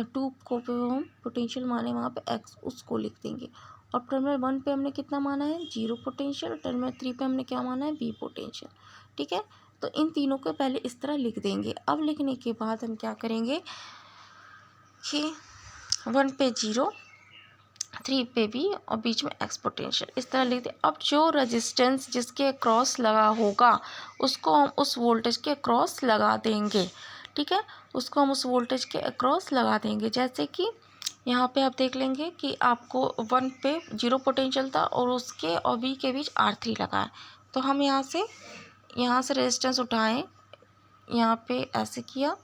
2 को पे हम पोटेंशियल माने वहाँ पे एक्स, उसको लिख देंगे। और टर्मिनल 1 पे हमने कितना माना है, 0 पोटेंशियल, और टर्मिनल 3 पे हमने क्या माना है, बी पोटेंशियल, ठीक है। तो इन तीनों को पहले इस तरह लिख देंगे। अब लिखने के बाद हम क्या करेंगे कि 1 पे 0, 3 पे भी और बीच में एक्स पोटेंशियल, इस तरह लिख दे। अब जो रेजिस्टेंस जिसके क्रॉस लगा होगा उसको हम उस वोल्टेज के क्रॉस लगा देंगे, ठीक है, उसको हम उस वोल्टेज के अक्रॉस लगा देंगे। जैसे कि यहाँ पे आप देख लेंगे कि आपको 1 पे 0 पोटेंशियल था और उसके और बी के बीच R3 लगा है। तो हम यहाँ से रेजिस्टेंस उठाएं, यहाँ पे ऐसे किया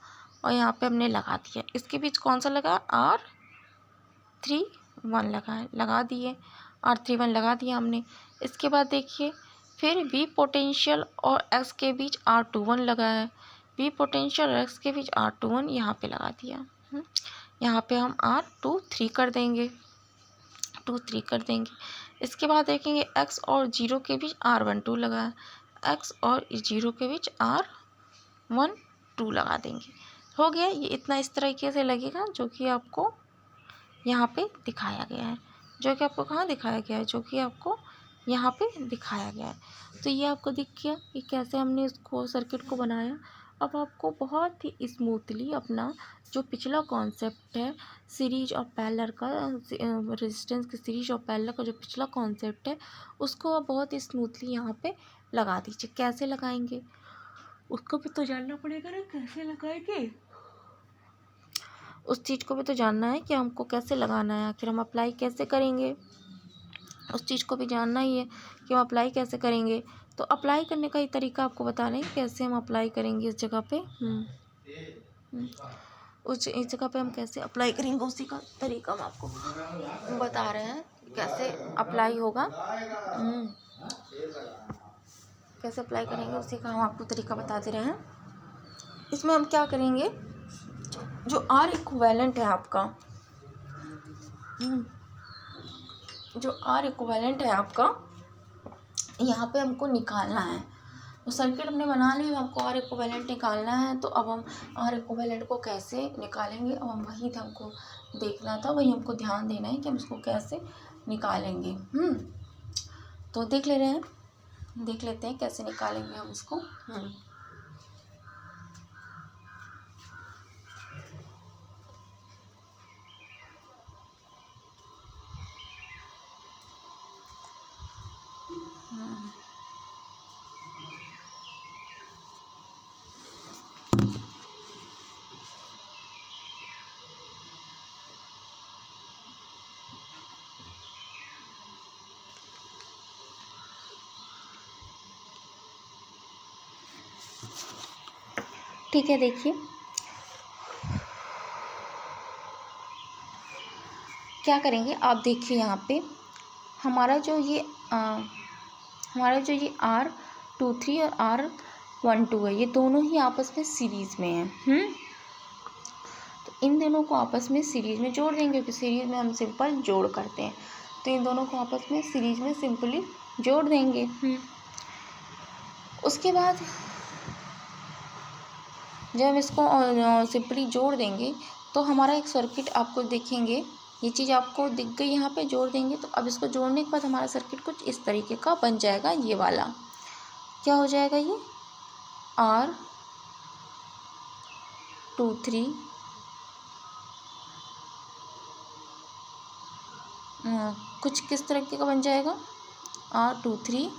और यहाँ पे हमने लगा दिया। इसके बीच कौन सा लगा, R3 1 लगा दिए, R3 1 लगा दिया हमने। इसके बाद देखिए फिर V पोटेंशियल और X के बीच R21 लगा है, V पोटेंशियल और X के बीच R21 यहाँ पे लगा दिया। यहाँ पे हम R23 कर देंगे, 23 कर देंगे। इसके बाद देखेंगे X और 0 के बीच R12 लगा है, X और 0 के बीच R12 लगा देंगे। हो गया ये, इतना इस तरीके से लगेगा, जो कि आपको यहाँ पे दिखाया गया है, जो कि आपको कहाँ दिखाया गया है, जो कि आपको यहाँ पे दिखाया गया है। तो ये आपको दिख गया कि कैसे हमने इसको सर्किट को बनाया। अब आपको बहुत ही स्मूथली अपना जो पिछला कॉन्सेप्ट है सीरीज और पैरेलल का, रेजिस्टेंस की सीरीज और पैरेलल का जो पिछला कॉन्सेप्ट है, उसको आप बहुत ही स्मूथली यहाँ पे लगा दीजिए। कैसे लगाएंगे उसको भी तो जानना पड़ेगा ना, कैसे लगाएंगे उस चीज़ को भी तो जानना है कि हमको कैसे लगाना है, आखिर हम अप्लाई कैसे करेंगे, उस चीज़ को भी जानना ही है कि हम अप्लाई कैसे करेंगे। तो अप्लाई करने का ही तरीका आपको बता रहे हैं, कैसे हम अप्लाई करेंगे इस जगह पे, इस जगह पे हम कैसे अप्लाई करेंगे उसी का तरीका हम आपको बता रहे हैं, कैसे अप्लाई होगा, कैसे अप्लाई करेंगे उसी का हम आपको तरीका बता दे रहे हैं। इसमें हम क्या करेंगे, जो आर इक्विवेलेंट है आपका, जो आर इक्विवेलेंट है आपका, यहाँ पे हमको निकालना है। तो सर्किट हमने बना लिया, हमको आर इक्विवेलेंट निकालना है। तो अब हम आर इक्विवेलेंट को कैसे निकालेंगे, अब हम वही हमको देखना था, वही हमको ध्यान देना है कि हम इसको कैसे निकालेंगे। तो देख लेते हैं कैसे निकालेंगे हम इसको। ठीक है, देखिए क्या करेंगे आप, देखिए यहाँ पे हमारा जो ये R23 और R12 है, ये दोनों ही आपस में सीरीज़ में हैं। तो इन दोनों को आपस में सीरीज़ में जोड़ देंगे, क्योंकि सीरीज़ में हम सिंपल जोड़ करते हैं। तो इन दोनों को आपस में सीरीज में सिंपली जोड़ देंगे। उसके बाद जब हम इसको सिंपली जोड़ देंगे तो हमारा एक सर्किट आपको देखेंगे, ये चीज़ आपको दिख गई यहाँ पे, जोड़ देंगे। तो अब इसको जोड़ने के बाद हमारा सर्किट कुछ इस तरीके का बन जाएगा। ये वाला क्या हो जाएगा, ये R23 कुछ किस तरीके का बन जाएगा, R23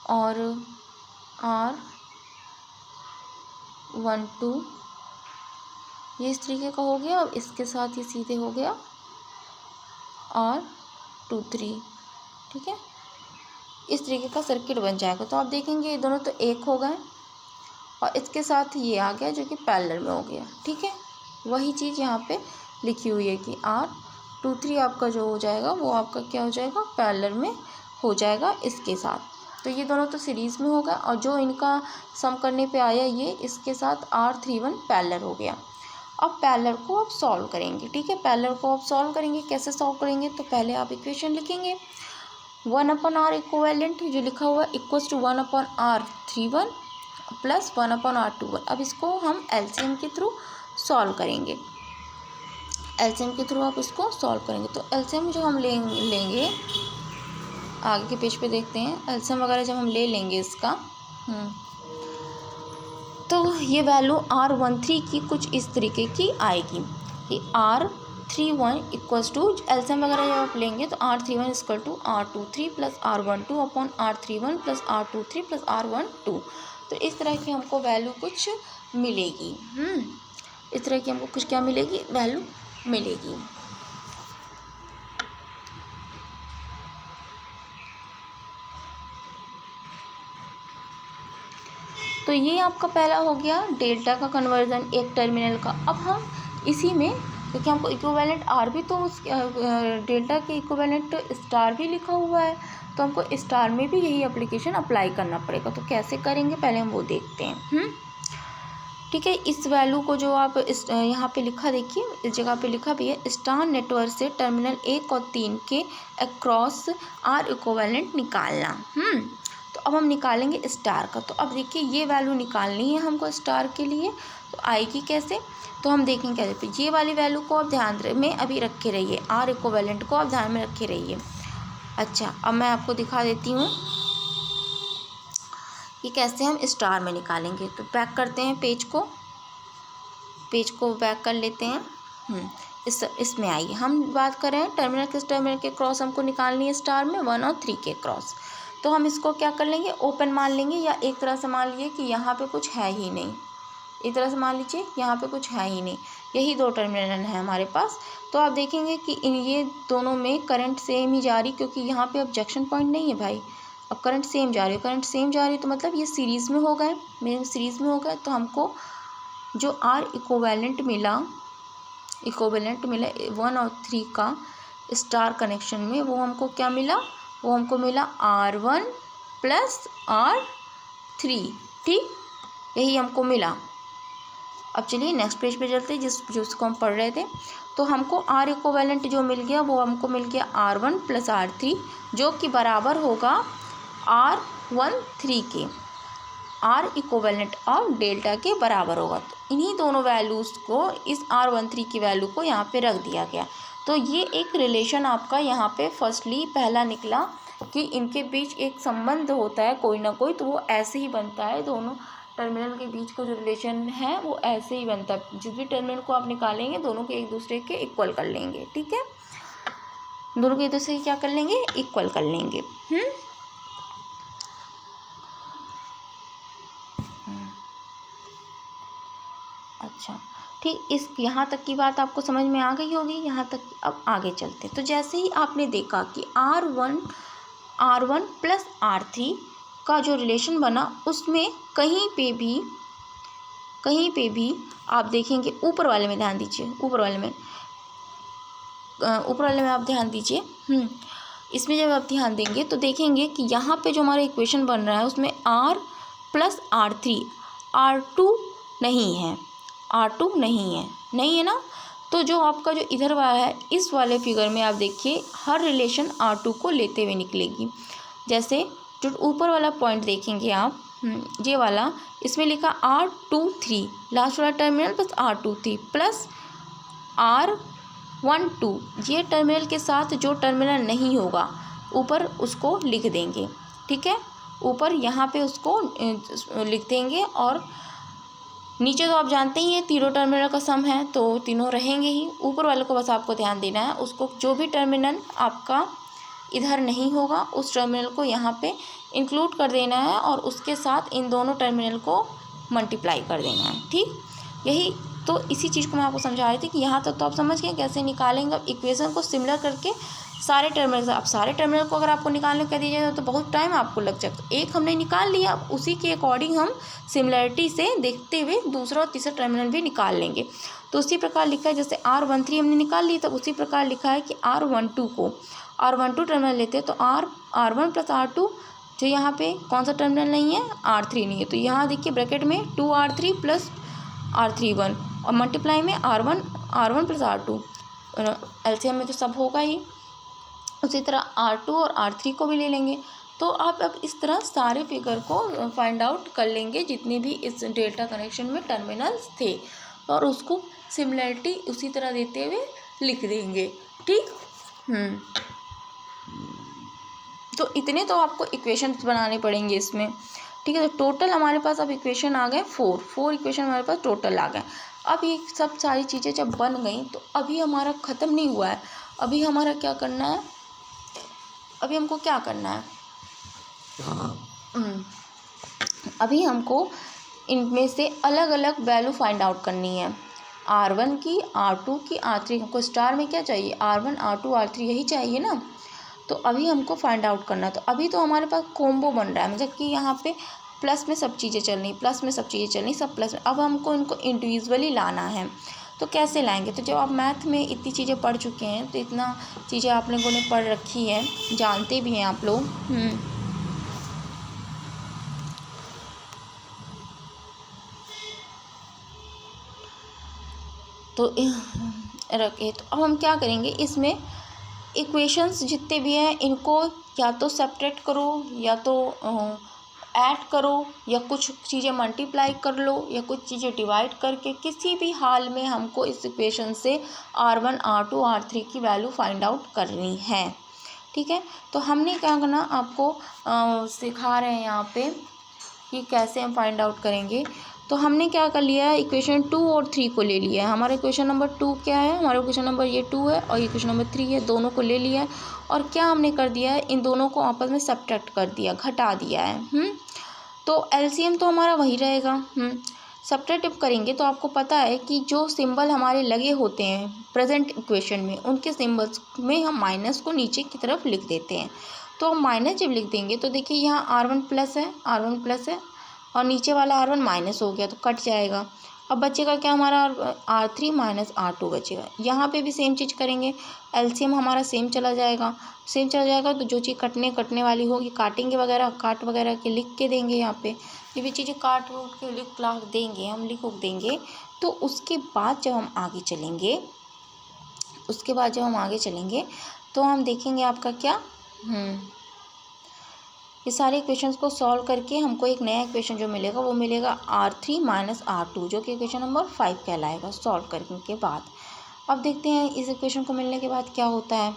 और R12 ये इस तरीके का हो गया। और इसके साथ ये सीधे हो गया R23, ठीक है। इस तरीके का सर्किट बन जाएगा। तो आप देखेंगे ये दोनों तो एक हो गए और इसके साथ ये आ गया जो कि पैरेलल में हो गया, ठीक है। वही चीज़ यहाँ पे लिखी हुई है कि R23 आपका जो हो जाएगा वो आपका क्या हो जाएगा, पैरेलल में हो जाएगा इसके साथ। तो ये दोनों तो सीरीज़ में होगा और जो इनका सम करने पे आया ये इसके साथ R31 पैरेलल हो गया। अब पैरेलल को आप सॉल्व करेंगे, ठीक है। पैरेलल को आप सॉल्व करेंगे, कैसे सॉल्व करेंगे, तो पहले आप इक्वेशन लिखेंगे 1/r इक्विवेलेंट जो लिखा हुआ है equals to 1/r31 plus 1/r21। अब इसको हम एलसीएम के थ्रू सॉल्व करेंगे। एलसीएम के थ्रू आप इसको सॉल्व करेंगे। तो एलसीएम जो हम लेंगे आगे के पेज पे देखते हैं। एलसीएम वगैरह जब हम ले लेंगे इसका तो ये वैल्यू R13 की कुछ इस तरीके की आएगी कि R31 इक्वल्स टू, एलसीएम वगैरह जब आप लेंगे तो R31 equal to R23 plus R12 upon R31 plus R23 plus R12। तो इस तरह की हमको वैल्यू कुछ मिलेगी। इस तरह की हमको कुछ क्या मिलेगी, वैल्यू मिलेगी। तो ये आपका पहला हो गया डेल्टा का कन्वर्जन एक टर्मिनल का। अब हम इसी में, क्योंकि हमको इक्विवेलेंट आर भी तो उस डेल्टा के इक्विवेलेंट स्टार भी लिखा हुआ है, तो हमको स्टार में भी यही एप्लीकेशन अप्लाई करना पड़ेगा। तो कैसे करेंगे पहले हम वो देखते हैं। ठीक है, इस वैल्यू को जो आप इस यहाँ पे लिखा, देखिए इस जगह पे लिखा भी है, स्टार नेटवर्क से टर्मिनल 1 और 3 के अक्रॉस आर इक्विवेलेंट निकालना। तो अब हम निकालेंगे स्टार का। तो अब देखिए ये वैल्यू निकालनी है हमको स्टार के लिए, तो आएगी कैसे, तो हम देखेंगे कैसे। ये वाली वैल्यू को आप ध्यान में अभी रखे रहिए, आर इक्विवेलेंट को आप ध्यान में रखे रहिए। अच्छा, अब मैं आपको दिखा देती हूँ कि कैसे हम स्टार में निकालेंगे। तो बैक करते हैं पेज को बैक कर लेते हैं। इसमें आइए, हम बात कर रहे हैं टर्मिनल के क्रॉस हमको निकालनी है स्टार में 1 और 3 के क्रॉस। तो हम इसको क्या कर लेंगे, ओपन मान लेंगे, या एक तरह से मान लीजिए कि यहाँ पे कुछ है ही नहीं, एक तरह से मान लीजिए यहाँ पे कुछ है ही नहीं, यही दो टर्मिनल है हमारे पास। तो आप देखेंगे कि ये दोनों में करंट सेम ही जा रही, क्योंकि यहाँ पे अब जंक्शन पॉइंट नहीं है भाई। अब करंट सेम जा रही है, तो मतलब ये सीरीज़ में हो गए, मेरे सीरीज़ में हो गए। तो हमको जो आर इक्विवेलेंट मिला 1 और 3 का स्टार कनेक्शन में, वो हमको क्या मिला, वो हमको मिला R1 प्लस R3, ठीक, यही हमको मिला। अब चलिए नेक्स्ट पेज पे चलते हैं जिसको हम पढ़ रहे थे। तो हमको आर इक्विवेलेंट जो मिल गया वो हमको मिल गया R1 प्लस R3, जो कि बराबर होगा R13 के, आर इक्विवेलेंट और डेल्टा के बराबर होगा। तो इन्हीं दोनों वैल्यूज़ को, इस R13 की वैल्यू को यहाँ पे रख दिया गया। तो ये एक रिलेशन आपका यहाँ पे फर्स्टली पहला निकला कि इनके बीच एक संबंध होता है कोई ना कोई, तो वो ऐसे ही बनता है, दोनों टर्मिनल के बीच का जो रिलेशन है वो ऐसे ही बनता है। जिस भी टर्मिनल को आप निकालेंगे दोनों के एक दूसरे के इक्वल कर लेंगे, ठीक है, दोनों के एक दूसरे के क्या कर लेंगे, इक्वल कर लेंगे। अच्छा, ठीक, इस यहाँ तक की बात आपको समझ में आ गई होगी, यहाँ तक। अब आगे चलते। तो जैसे ही आपने देखा कि R1 प्लस R3 का जो रिलेशन बना, उसमें कहीं पे भी आप देखेंगे, ऊपर वाले में ध्यान दीजिए, ऊपर वाले में आप ध्यान दीजिए। इसमें जब आप ध्यान देंगे तो देखेंगे कि यहाँ पे जो हमारा इक्वेशन बन रहा है उसमें R प्लस R3, R2 नहीं है, नहीं है ना। तो जो आपका जो इधर वाला है, इस वाले फिगर में आप देखिए हर रिलेशन R2 को लेते हुए निकलेगी। जैसे जो ऊपर वाला पॉइंट देखेंगे आप, ये वाला, इसमें लिखा R23, लास्ट वाला terminal plus R23 plus R12, ये टर्मिनल के साथ जो टर्मिनल नहीं होगा ऊपर उसको लिख देंगे। ठीक है, ऊपर यहाँ पे उसको लिख देंगे। और नीचे तो आप जानते ही हैं तीनों टर्मिनल का सम है, तो तीनों रहेंगे ही। ऊपर वाले को बस आपको ध्यान देना है, उसको जो भी टर्मिनल आपका इधर नहीं होगा उस टर्मिनल को यहाँ पे इंक्लूड कर देना है और उसके साथ इन दोनों टर्मिनल को मल्टीप्लाई कर देना है। ठीक, यही तो इसी चीज़ को मैं आपको समझा रही थी कि यहाँ तक तो आप समझ गए कैसे निकालेंगे। अब इक्वेशन को सिमिलर करके सारे टर्मिनल, अब सारे टर्मिनल को अगर आपको निकालने को कह दीजिएगा तो बहुत टाइम आपको लग जाएगा। एक हमने निकाल लिया, अब उसी के अकॉर्डिंग हम सिमिलरिटी से देखते हुए दूसरा और तीसरा टर्मिनल भी निकाल लेंगे। तो उसी प्रकार लिखा है, जैसे R13 हमने निकाल ली, तब उसी प्रकार लिखा है कि R12 को R12 टर्मिनल लेते हैं तो R1 प्लस R2, जो यहाँ पे कौन सा टर्मिनल नहीं है, R3 नहीं है, तो यहाँ देखिए ब्रैकेट में 2R3 प्लस R31 और मल्टीप्लाई में R1 प्लस R2, एलसीएम में तो सब होगा ही। उसी तरह R2 और R3 को भी ले लेंगे। तो आप अब इस तरह सारे फिगर को फाइंड आउट कर लेंगे जितने भी इस डेल्टा कनेक्शन में टर्मिनल्स थे, और उसको सिमिलरिटी उसी तरह देते हुए लिख देंगे। ठीक, तो इतने तो आपको इक्वेशन बनाने पड़ेंगे इसमें। ठीक है, तो टोटल हमारे पास अब इक्वेशन आ गए 4 इक्वेशन हमारे पास टोटल आ गए। अब ये सब सारी चीज़ें जब बन गई तो अभी हमारा ख़त्म नहीं हुआ है। अभी हमारा क्या करना है, अभी हमको क्या करना है, अभी हमको इनमें से अलग अलग वैल्यू फाइंड आउट करनी है। R1 की, R2 की, R3, हमको स्टार में क्या चाहिए, R1 R2 R3 यही चाहिए ना। तो अभी हमको फाइंड आउट करना है। तो अभी तो हमारे पास कॉम्बो बन रहा है, मतलब कि यहाँ पे प्लस में सब चीज़ें चल रही, प्लस में सब चीज़ें चल रही, सब प्लस में। अब हमको इनको इंडिविजुअली लाना है। तो कैसे लाएंगे, तो जब आप मैथ में इतनी चीज़ें पढ़ चुके हैं, तो इतना चीज़ें आप लोगों ने पढ़ रखी है, जानते भी हैं आप लोग। तो रखे, तो अब हम क्या करेंगे, इसमें इक्वेशंस जितने भी हैं इनको या तो सेपरेट करो, या तो ऐड करो, या कुछ चीज़ें मल्टीप्लाई कर लो, या कुछ चीज़ें डिवाइड करके, किसी भी हाल में हमको इस इक्वेशन से R1 R2 R3 की वैल्यू फाइंड आउट करनी है। ठीक है, तो हमने क्या करना आपको सिखा रहे हैं यहाँ पे कि कैसे हम फाइंड आउट करेंगे। तो हमने क्या कर लिया है, इक्वेशन 2 और 3 को ले लिया है। हमारा इक्वेशन नंबर 2 क्या है, हमारा इक्वेशन नंबर ये 2 है, और इक्वेशन नंबर 3 है, दोनों को ले लिया है। और क्या हमने कर दिया है, इन दोनों को आपस में सब्ट्रैक्ट कर दिया, घटा दिया है। तो एलसीएम तो हमारा वही रहेगा। सब्ट्रैक्ट करेंगे तो आपको पता है कि जो सिंबल हमारे लगे होते हैं प्रेजेंट इक्वेशन में, उनके सिंबल्स में हम माइनस को नीचे की तरफ लिख देते हैं। तो हम माइनस जब लिख देंगे तो देखिए यहाँ R1 प्लस है, और नीचे वाला R1 माइनस हो गया तो कट जाएगा। अब बचेगा क्या हमारा, R3 माइनस R2 बचेगा। यहाँ पे भी सेम चीज़ करेंगे, एलसीएम हमारा सेम चला जाएगा। तो जो चीज़ कटने वाली होगी काटेंगे वगैरह, काट वगैरह के लिख के देंगे। यहाँ पे ये भी चीज़ें काट वूट के लिख देंगे, हम लिख देंगे। तो उसके बाद जब हम आगे चलेंगे तो हम देखेंगे आपका क्या, ये सारे इक्वेशंस को सॉल्व करके हमको एक नया इक्वेशन जो मिलेगा वो मिलेगा R3 माइनस R2, जो कि इक्वेशन नंबर 5 कहलाएगा सॉल्व करने के बाद। अब देखते हैं इस इक्वेशन को मिलने के बाद क्या होता है।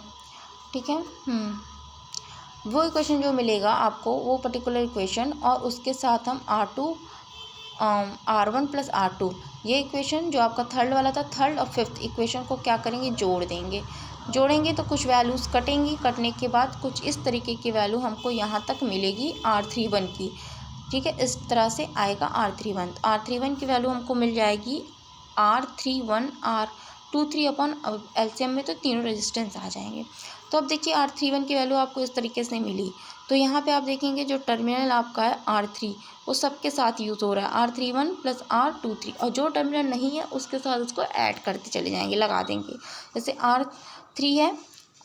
ठीक है, वो इक्वेशन जो मिलेगा आपको, वो पर्टिकुलर इक्वेशन, और उसके साथ हम R1 प्लस R2, ये इक्वेशन जो आपका थर्ड वाला था, थर्ड और फिफ्थ इक्वेशन को क्या करेंगे, जोड़ेंगे तो कुछ वैल्यूज़ कटेंगी। कटने के बाद कुछ इस तरीके की वैल्यू हमको यहाँ तक मिलेगी R31 की। ठीक है, इस तरह से आएगा R31 की वैल्यू हमको मिल जाएगी R31 R23 अपॉन एलसीएम में तो तीनों रेजिस्टेंस आ जाएंगे। तो अब देखिए R31 की वैल्यू आपको इस तरीके से मिली। तो यहाँ पे आप देखेंगे जो टर्मिनल आपका है R3 वो सबके साथ यूज़ हो रहा है, R31 प्लस R23, और जो टर्मिनल नहीं है उसके साथ उसको ऐड करते चले जाएंगे, लगा देंगे। जैसे R3 है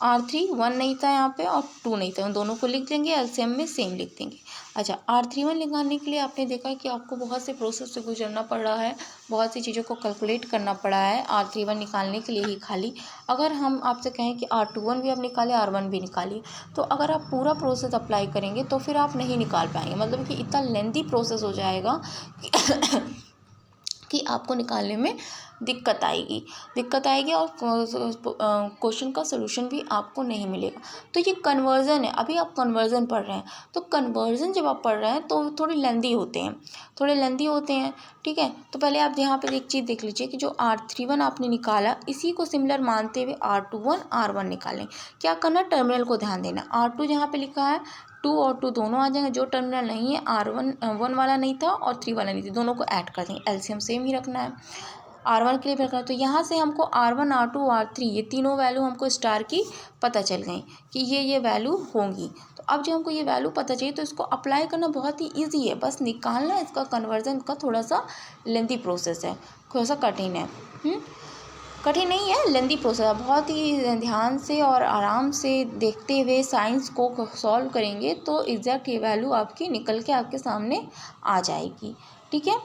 R3 1 नहीं था यहाँ पे और 2 नहीं था, उन दोनों को लिख देंगे, एलसीएम में सेम लिख देंगे। अच्छा, R31 निकालने के लिए आपने देखा कि आपको बहुत से प्रोसेस से गुजरना पड़ रहा है, बहुत सी चीज़ों को कैलकुलेट करना पड़ा है R31 निकालने के लिए ही खाली। अगर हम आपसे कहें कि R21 भी आप निकालें, R1 भी निकालिए, तो अगर आप पूरा प्रोसेस अप्लाई करेंगे तो फिर आप नहीं निकाल पाएंगे, मतलब कि इतना लेंथी प्रोसेस हो जाएगा कि आपको निकालने में दिक्कत आएगी और क्वेश्चन का सलूशन भी आपको नहीं मिलेगा। तो ये कन्वर्ज़न है, अभी आप कन्वर्ज़न पढ़ रहे हैं, तो कन्वर्ज़न जब आप पढ़ रहे हैं तो थोड़े लेंदी होते हैं, ठीक है। तो पहले आप यहाँ पे एक चीज़ देख लीजिए कि जो R31 आपने निकाला, इसी को सिमिलर मानते हुए R21 R1 निकालें। क्या करना, टर्मिनल को ध्यान देना। R2 जहाँ पे लिखा है 2 और 2 दोनों आ जाएंगे, जो टर्मिनल नहीं है, R1 वाला नहीं था और 3 वाला नहीं था, दोनों को ऐड कर देंगे, एलसीएम सेम ही रखना है। R1 के लिए भी रखना है, तो यहाँ से हमको R1 R2 R3 ये तीनों वैल्यू हमको स्टार की पता चल गई कि ये वैल्यू होंगी। तो अब जो हमको ये वैल्यू पता चाहिए तो इसको अप्लाई करना बहुत ही ईजी है, बस निकालना इसका कन्वर्जन का थोड़ा सा लेंथी प्रोसेस है, थोड़ा सा कठिन है। कठिन नहीं है, लेंदी प्रोसेस, बहुत ही ध्यान से और आराम से देखते हुए साइंस को सॉल्व करेंगे तो एग्जैक्ट ये वैल्यू आपकी निकल के आपके सामने आ जाएगी, ठीक है।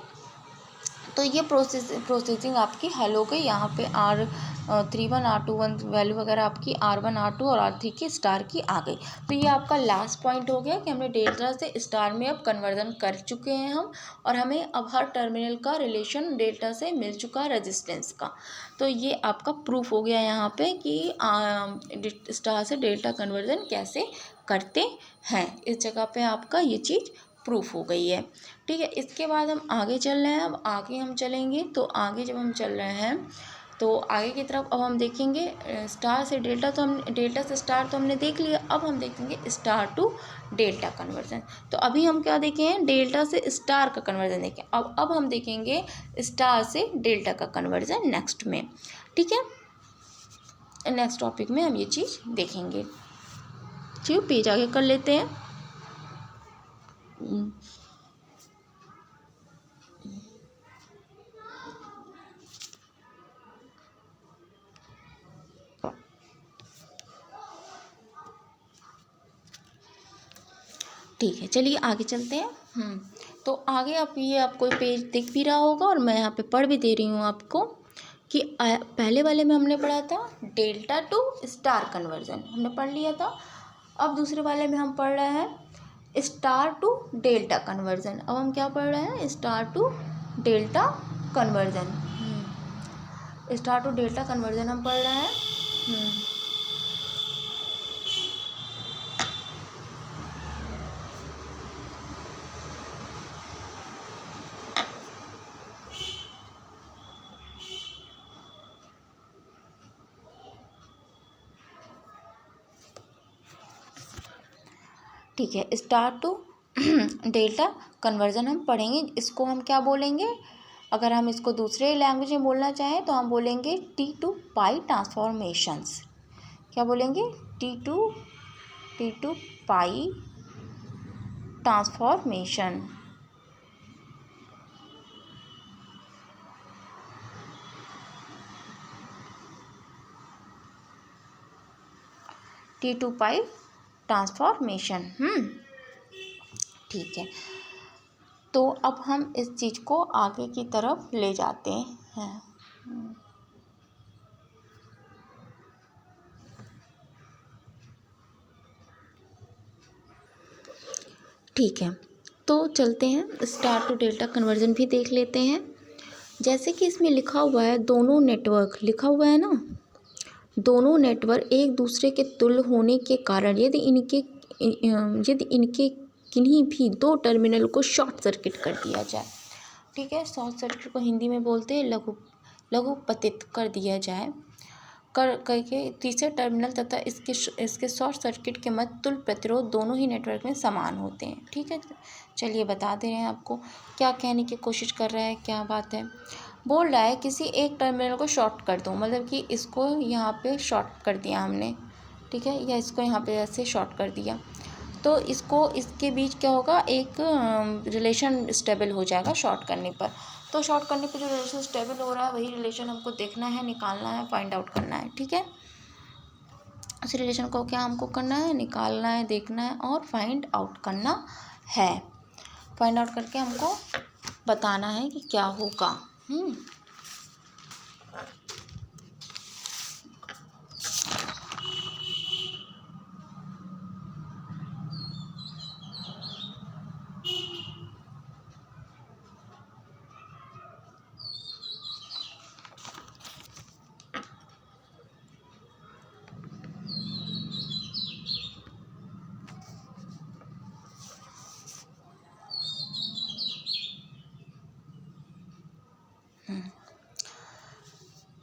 तो ये प्रोसेसिंग आपकी हल हो गई। यहाँ पे R31 R21 वैल्यू वगैरह आपकी R1 R2 और R3 की स्टार की आ गई। तो ये आपका लास्ट पॉइंट हो गया कि हमने डेल्टा से स्टार में अब कन्वर्जन कर चुके हैं हम, और हमें अब हर टर्मिनल का रिलेशन डेल्टा से मिल चुका है रेजिस्टेंस का। तो ये आपका प्रूफ हो गया यहाँ पे कि स्टार से डेल्टा कन्वर्जन कैसे करते हैं। इस जगह पे आपका ये चीज़ प्रूफ हो गई है, ठीक है। इसके बाद हम आगे चल रहे हैं। अब आगे हम चलेंगे तो आगे जब हम चल रहे हैं तो आगे की तरफ अब हम देखेंगे स्टार से डेल्टा, तो हम डेल्टा से स्टार तो हमने देख लिया, अब हम देखेंगे स्टार टू डेल्टा कन्वर्जन। तो अभी हम क्या देखे हैं, डेल्टा से स्टार का कन्वर्जन देखें। अब हम देखेंगे स्टार से डेल्टा का कन्वर्जन नेक्स्ट में, ठीक है। नेक्स्ट टॉपिक में हम ये चीज़ देखेंगे। चलिए पेज आगे कर लेते हैं। ठीक है, चलिए आगे चलते हैं। तो आगे आप ये आपको पेज दिख भी रहा होगा और मैं यहाँ पे पढ़ भी दे रही हूँ आपको कि पहले वाले में हमने पढ़ा था डेल्टा टू स्टार कन्वर्जन, हमने पढ़ लिया था। अब दूसरे वाले में हम पढ़ रहे हैं स्टार टू डेल्टा कन्वर्जन। अब हम क्या पढ़ रहे हैं, star to delta conversion. Star to delta conversion हम पढ़ रहे हैं। ठीक है, स्टार टू डेल्टा कन्वर्जन हम पढ़ेंगे। इसको हम क्या बोलेंगे, अगर हम इसको दूसरे लैंग्वेज में बोलना चाहें तो हम बोलेंगे T2 पाई ट्रांसफॉर्मेशंस। क्या बोलेंगे, T2 पाई ट्रांसफॉर्मेशन। T2 पाई ट्रांसफॉर्मेशन। ठीक है, तो अब हम इस चीज़ को आगे की तरफ ले जाते हैं। ठीक है, तो चलते हैं स्टार टू डेल्टा कन्वर्जन भी देख लेते हैं। जैसे कि इसमें लिखा हुआ है दोनों नेटवर्क, लिखा हुआ है ना, दोनों नेटवर्क एक दूसरे के तुल्य होने के कारण यदि इनके किन्हीं भी दो टर्मिनल को शॉर्ट सर्किट कर दिया जाए, ठीक है, शॉर्ट सर्किट को हिंदी में बोलते हैं लघुपतित कर दिया जाए, करके तीसरे टर्मिनल तथा इसके शॉर्ट सर्किट के मध्य तुल्य प्रतिरोध दोनों ही नेटवर्क में समान होते हैं, ठीक है। चलिए बता दे रहे हैं आपको क्या कहने की कोशिश कर रहा है, क्या बात है। बोल रहा है किसी एक टर्मिनल को शॉर्ट कर दो, मतलब कि इसको यहाँ पे शॉर्ट कर दिया हमने, ठीक है, या इसको यहाँ पे ऐसे शॉर्ट कर दिया, तो इसके बीच क्या होगा, एक रिलेशन स्टेबल हो जाएगा शॉर्ट करने पर। तो शॉर्ट करने पर जो रिलेशन स्टेबल हो रहा है वही रिलेशन हमको देखना है, निकालना है, फाइंड आउट करना है, ठीक है। उस रिलेशन को क्या हमको करना है, निकालना है, देखना है और फाइंड आउट करना है। फाइंड आउट करके हमको बताना है कि क्या होगा।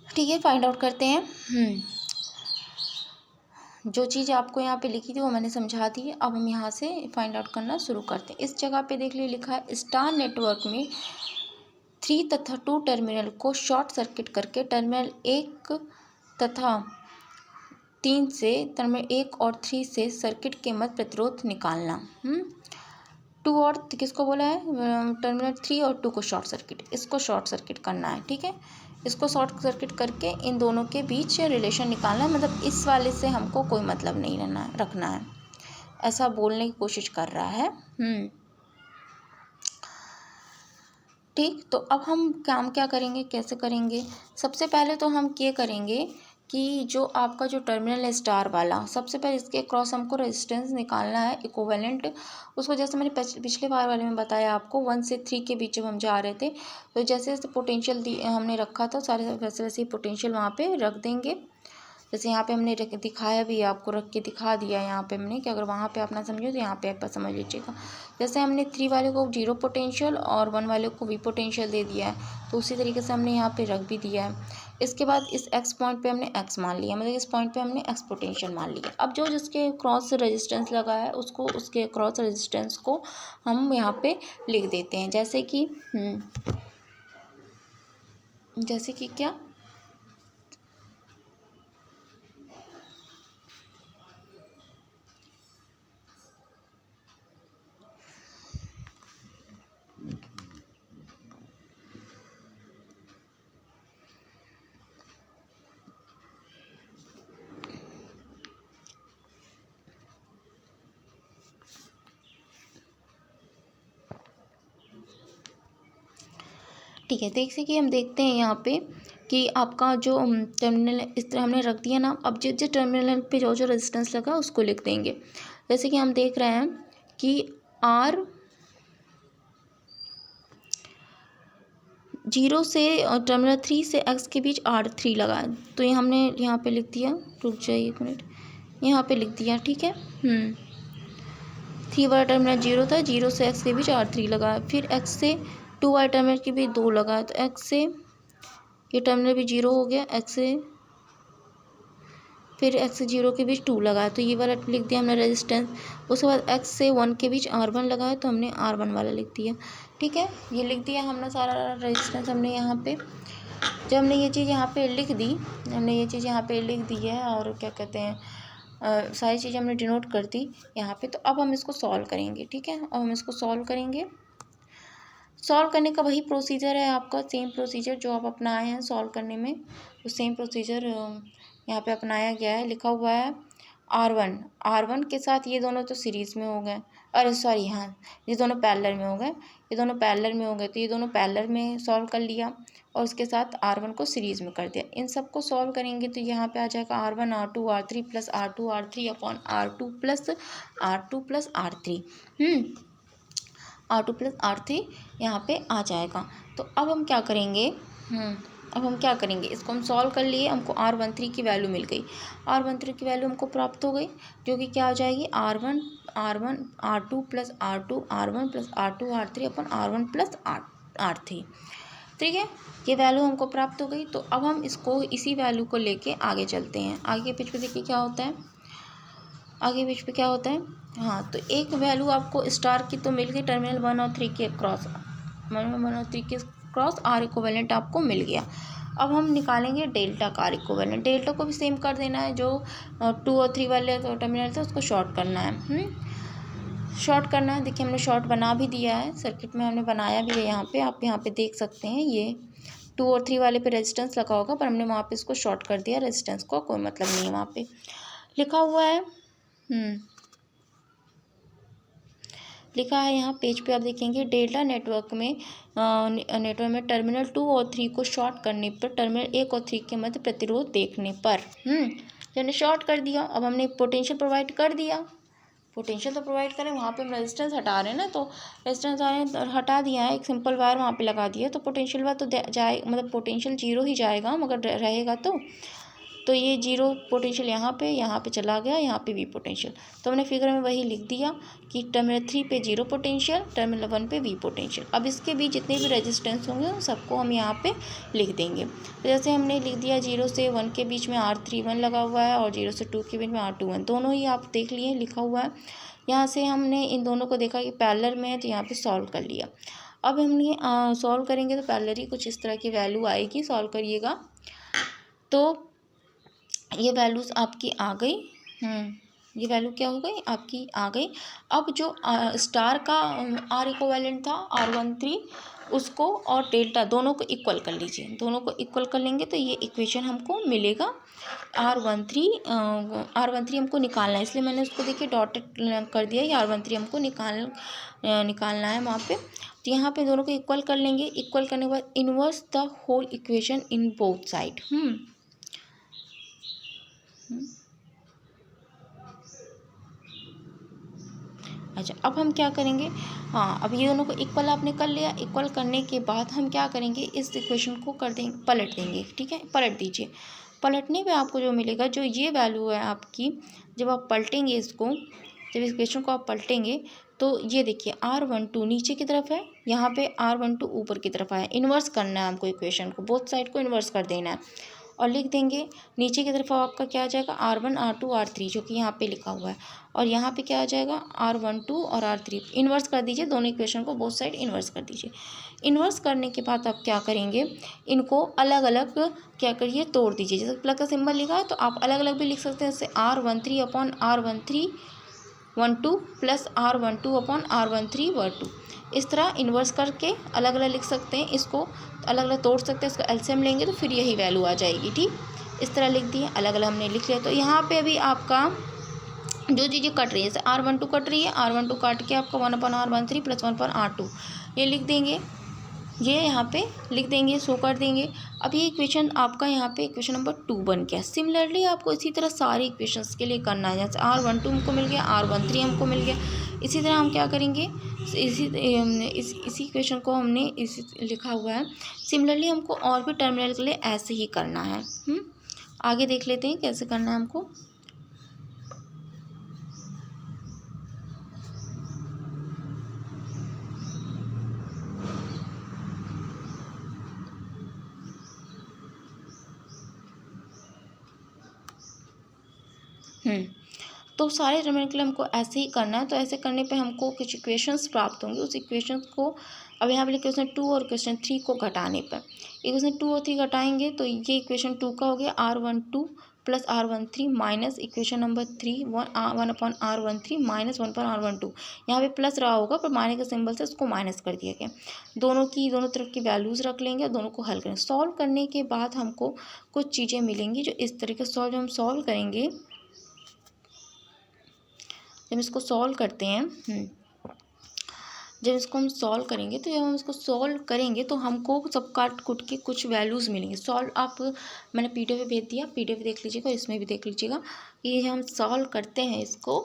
ठीक है, फाइंड आउट करते हैं। जो चीज़ आपको यहाँ पे लिखी थी वो मैंने समझा दी है। अब हम यहाँ से फाइंड आउट करना शुरू करते हैं। इस जगह पे देख लीजिए, लिखा है स्टार नेटवर्क में 3 तथा 2 टर्मिनल को शॉर्ट सर्किट करके टर्मिनल 1 तथा 3 से टर्मिनल 1 और 3 से सर्किट के मध्य प्रतिरोध निकालना। 2 और किसको बोला है, टर्मिनल 3 और 2 को शॉर्ट सर्किट, इसको शॉर्ट सर्किट करना है। ठीक है, इसको शॉर्ट सर्किट करके इन दोनों के बीच रिलेशन निकालना है। मतलब इस वाले से हमको कोई मतलब नहीं रखना है, ऐसा बोलने की कोशिश कर रहा है। ठीक, तो अब हम काम क्या करेंगे, कैसे करेंगे। सबसे पहले तो हम ये करेंगे कि जो आपका जो टर्मिनल है स्टार वाला, सबसे पहले इसके क्रॉस हमको रेजिस्टेंस निकालना है इक्विवेलेंट। उसको जैसे मैंने पिछले बार वाले में बताया आपको, 1 से 3 के बीच में हम जा रहे थे, तो जैसे जैसे पोटेंशियल हमने रखा था सारे वैसे वैसे ही पोटेंशियल वहाँ पे रख देंगे। जैसे यहाँ पे हमने दिखाया भी, आपको रख के दिखा दिया यहाँ पे हमने, कि अगर वहाँ पे आप ना समझो तो यहाँ पे आप समझ लीजिएगा। जैसे हमने 3 वाले को 0 पोटेंशियल और 1 वाले को V पोटेंशियल दे दिया है, तो उसी तरीके से हमने यहाँ पे रख भी दिया है। इसके बाद इस x पॉइंट पे हमने x मान लिया, मतलब इस पॉइंट पे हमने x पोटेंशियल मान लिया। अब जो जिसके क्रॉस रेजिस्टेंस लगा है उसको, उसके क्रॉस रेजिस्टेंस को हम यहाँ पे लिख देते हैं। जैसे कि क्या, ठीक है, देखिए कि हम देखते हैं यहाँ पे कि आपका जो टर्मिनल इस तरह हमने रख दिया ना। अब जिस टर्मिनल पे जो रेजिस्टेंस लगा उसको लिख देंगे। जैसे कि हम देख रहे हैं कि R 0 से टर्मिनल 3 से x के बीच R3 लगा है, तो ये हमने यहाँ पे लिख दिया। रुक जाइए 1 मिनट, यहाँ पे लिख दिया। ठीक है, 3 वाला टर्मिनल 0 था, 0 से x के बीच R3 लगा है। फिर x से 2 वाले टर्मिनल के बीच 2 लगा है, तो x से ये टर्मिनल भी 0 हो गया, x से फिर x से 0 के बीच 2 लगा है, तो ये वाला लिख दिया हमने रेजिस्टेंस। उसके बाद x से 1 के बीच R1 लगा है, तो हमने R1 वाला लिख दिया। ठीक है, ये लिख दिया हमने सारा रेजिस्टेंस हमने यहाँ पे। जब हमने ये चीज़ यहाँ पे लिख दी, है और क्या कहते हैं, सारी चीज़ें हमने डिनोट कर दी यहाँ पे। तो अब हम इसको सॉल्व करेंगे। ठीक है, अब हम इसको सॉल्व करेंगे। सॉल्व करने का वही प्रोसीजर है आपका, सेम प्रोसीजर जो आप अपनाए हैं सॉल्व करने में, तो सेम प्रोसीजर यहाँ पे अपनाया गया है। लिखा हुआ है R1 के साथ ये दोनों तो सीरीज़ में हो गए, अरे सॉरी, हाँ ये दोनों पैरेलल में हो गए, तो ये दोनों पैरेलल में सॉल्व कर लिया और उसके साथ R1 को सीरीज़ में कर दिया। इन सब को सॉल्व करेंगे तो यहाँ पे आ जाएगा R1 R2 R3 plus R2 R3 upon R2 plus R3 R2 plus R3 यहाँ पे आ जाएगा। तो अब हम क्या करेंगे, इसको हम सॉल्व कर लिए, हमको R13 की वैल्यू मिल गई। R13 की वैल्यू हमको प्राप्त हो गई, जो कि क्या हो जाएगी, R1 R2 plus R2 R1 plus R2 R3 अपन R1 प्लस R3। ठीक है, ये वैल्यू हमको प्राप्त हो गई। तो अब हम इसको, इसी वैल्यू को लेके आगे चलते हैं। आगे पेज पे देखिए क्या होता है, हाँ, तो एक वैल्यू आपको स्टार की तो मिल गई, टर्मिनल 1 और 3 के क्रॉस, 1 और 3 के क्रॉस R इक्विवेलेंट आपको मिल गया। अब हम निकालेंगे डेल्टा का R इक्विवेलेंट। डेल्टा को भी सेम कर देना है, जो 2 और 3 वाले तो टर्मिनल थे उसको शॉर्ट करना है। देखिए हमने शॉर्ट बना भी दिया है, सर्किट में हमने बनाया भी है। यहाँ पे आप यहाँ पे देख सकते हैं, ये 2 और 3 वाले पे रेजिस्टेंस लगा होगा, पर हमने वहाँ पे इसको शॉर्ट कर दिया, रेजिस्टेंस को कोई मतलब नहीं है वहाँ पे। लिखा हुआ है। लिखा है यहाँ पेज पे आप देखेंगे, डेल्टा नेटवर्क में टर्मिनल 2 और 3 को शॉर्ट करने पर टर्मिनल 1 और 3 के मध्य प्रतिरोध देखने पर हमने शॉर्ट कर दिया। अब हमने पोटेंशियल प्रोवाइड कर दिया, पोटेंशियल तो प्रोवाइड करें, वहाँ पे हम रेजिस्टेंस हटा रहे हैं ना, तो रेजिस्टेंस हटा दिया है, एक सिंपल वायर वहाँ पे लगा दिया, तो पोटेंशियल वायर तो जाए, मतलब पोटेंशियल जीरो ही जाएगा मगर रहेगा तो ये जीरो पोटेंशियल यहाँ पे चला गया, यहाँ पे वी पोटेंशियल। तो हमने फिगर में वही लिख दिया कि टर्मिनल 3 पे जीरो पोटेंशियल, टर्मिनल 1 पे वी पोटेंशियल। अब इसके बीच जितने भी रेजिस्टेंस होंगे उन सबको हम यहाँ पे लिख देंगे। तो जैसे हमने लिख दिया 0 से 1 के बीच में R31 लगा हुआ है और 0 से 2 के बीच में R21, दोनों ही आप देख लिए लिखा हुआ है। यहाँ से हमने इन दोनों को देखा कि पैरेलल में है, तो यहाँ पर सॉल्व कर लिया। अब हमने सॉल्व करेंगे तो पैरेलल ही कुछ इस तरह की वैल्यू आएगी, सॉल्व करिएगा तो ये वैल्यूज़ आपकी आ गई। ये वैल्यू क्या हो गई आपकी आ गई। अब जो स्टार का आर इक्विवेलेंट था R13, उसको और डेल्टा दोनों को इक्वल कर लीजिए, दोनों को इक्वल कर लेंगे तो ये इक्वेशन हमको मिलेगा। R13 हमको निकालना है, इसलिए मैंने उसको देखिए डॉटेड कर दिया कि R13 हमको निकालना है वहाँ पे। तो यहाँ पे दोनों को इक्वल कर लेंगे, इक्वल करने के बाद inverse the whole equation in both side. अच्छा, अब हम क्या करेंगे, अब ये दोनों को इक्वल आपने कर लिया। इक्वल करने के बाद हम क्या करेंगे, इस इक्वेशन को कर देंगे, पलट देंगे। ठीक है, पलट दीजिए। पलटने पे आपको जो मिलेगा, जो ये वैल्यू है आपकी, जब आप पलटेंगे इसको, जब इस इक्वेशन को आप पलटेंगे तो ये देखिए R12 नीचे की तरफ है, यहाँ पे R12 ऊपर की तरफ आया। इन्वर्स करना है हमको इक्वेशन को, बोथ साइड को इन्वर्स कर देना है और लिख देंगे नीचे की तरफ आपका क्या आ जाएगा R1 R2 R3, जो कि यहाँ पे लिखा हुआ है, और यहाँ पे क्या आ जाएगा R12 और R3। इन्वर्स कर दीजिए दोनों इक्वेशन को, बोथ साइड इन्वर्स कर दीजिए। इन्वर्स करने के बाद आप क्या करेंगे, इनको अलग अलग क्या करिए, तोड़ दीजिए। जैसे प्लस का सिंबल लिखा है तो आप अलग अलग भी लिख सकते हैं, जैसे R13 upon R13 plus R12 upon R13 12। इस तरह इन्वर्स करके अलग अलग लिख सकते हैं, इसको अलग अलग तोड़ सकते हैं, इसका एलसीएम लेंगे तो फिर यही वैल्यू आ जाएगी। ठीक, इस तरह लिख दिए, अलग अलग हमने लिख लिया। तो यहाँ पे अभी आपका जो चीज़ें कट रही है, जैसे R12 कट रही है, R12 काट के आपका 1/R13 प्लस 1/R2 ये लिख देंगे, ये यहाँ पे लिख देंगे, शो कर देंगे। अब ये इक्वेशन आपका यहाँ पे इक्वेशन नंबर 2 बन गया। सिमिलरली आपको इसी तरह सारे इक्वेशंस के लिए करना है, जैसे R12 हमको मिल गया, R13 हमको मिल गया। इसी तरह हम क्या करेंगे, इसी इक्वेशन को हमने इस लिखा हुआ है। सिमिलरली हमको और भी टर्मिनल के लिए ऐसे ही करना है। आगे देख लेते हैं कैसे करना है हमको। तो सारे टर्मिनल के लिए हमको ऐसे ही करना है। तो ऐसे करने पे हमको कुछ इक्वेशंस प्राप्त होंगे। उस इक्वेशंस को अब यहाँ पे इक्वेशन 2 और इक्वेशन 3 को घटाने पर, इक्वेशन 2 और 3 घटाएंगे तो ये इक्वेशन 2 का हो गया R12 plus R13 minus equation number 3 1/R13 minus 1/R12। यहाँ पे प्लस रहा होगा पर माइनस के सिंबल से उसको माइनस कर दिया गया। दोनों तरफ की वैल्यूज़ रख लेंगे और दोनों को हल करेंगे। सॉल्व करने के बाद हमको कुछ चीज़ें मिलेंगी जो इस तरीके से हम सॉल्व करेंगे। जब इसको सॉल्व करते हैं, जब इसको हम सॉल्व करेंगे तो जब हम इसको सॉल्व करेंगे तो हमको सब काट कुट के कुछ वैल्यूज़ मिलेंगे। सॉल्व आप मैंने PDF भेज दिया, PDF देख लीजिएगा, इसमें भी देख लीजिएगा कि हम सॉल्व करते हैं इसको।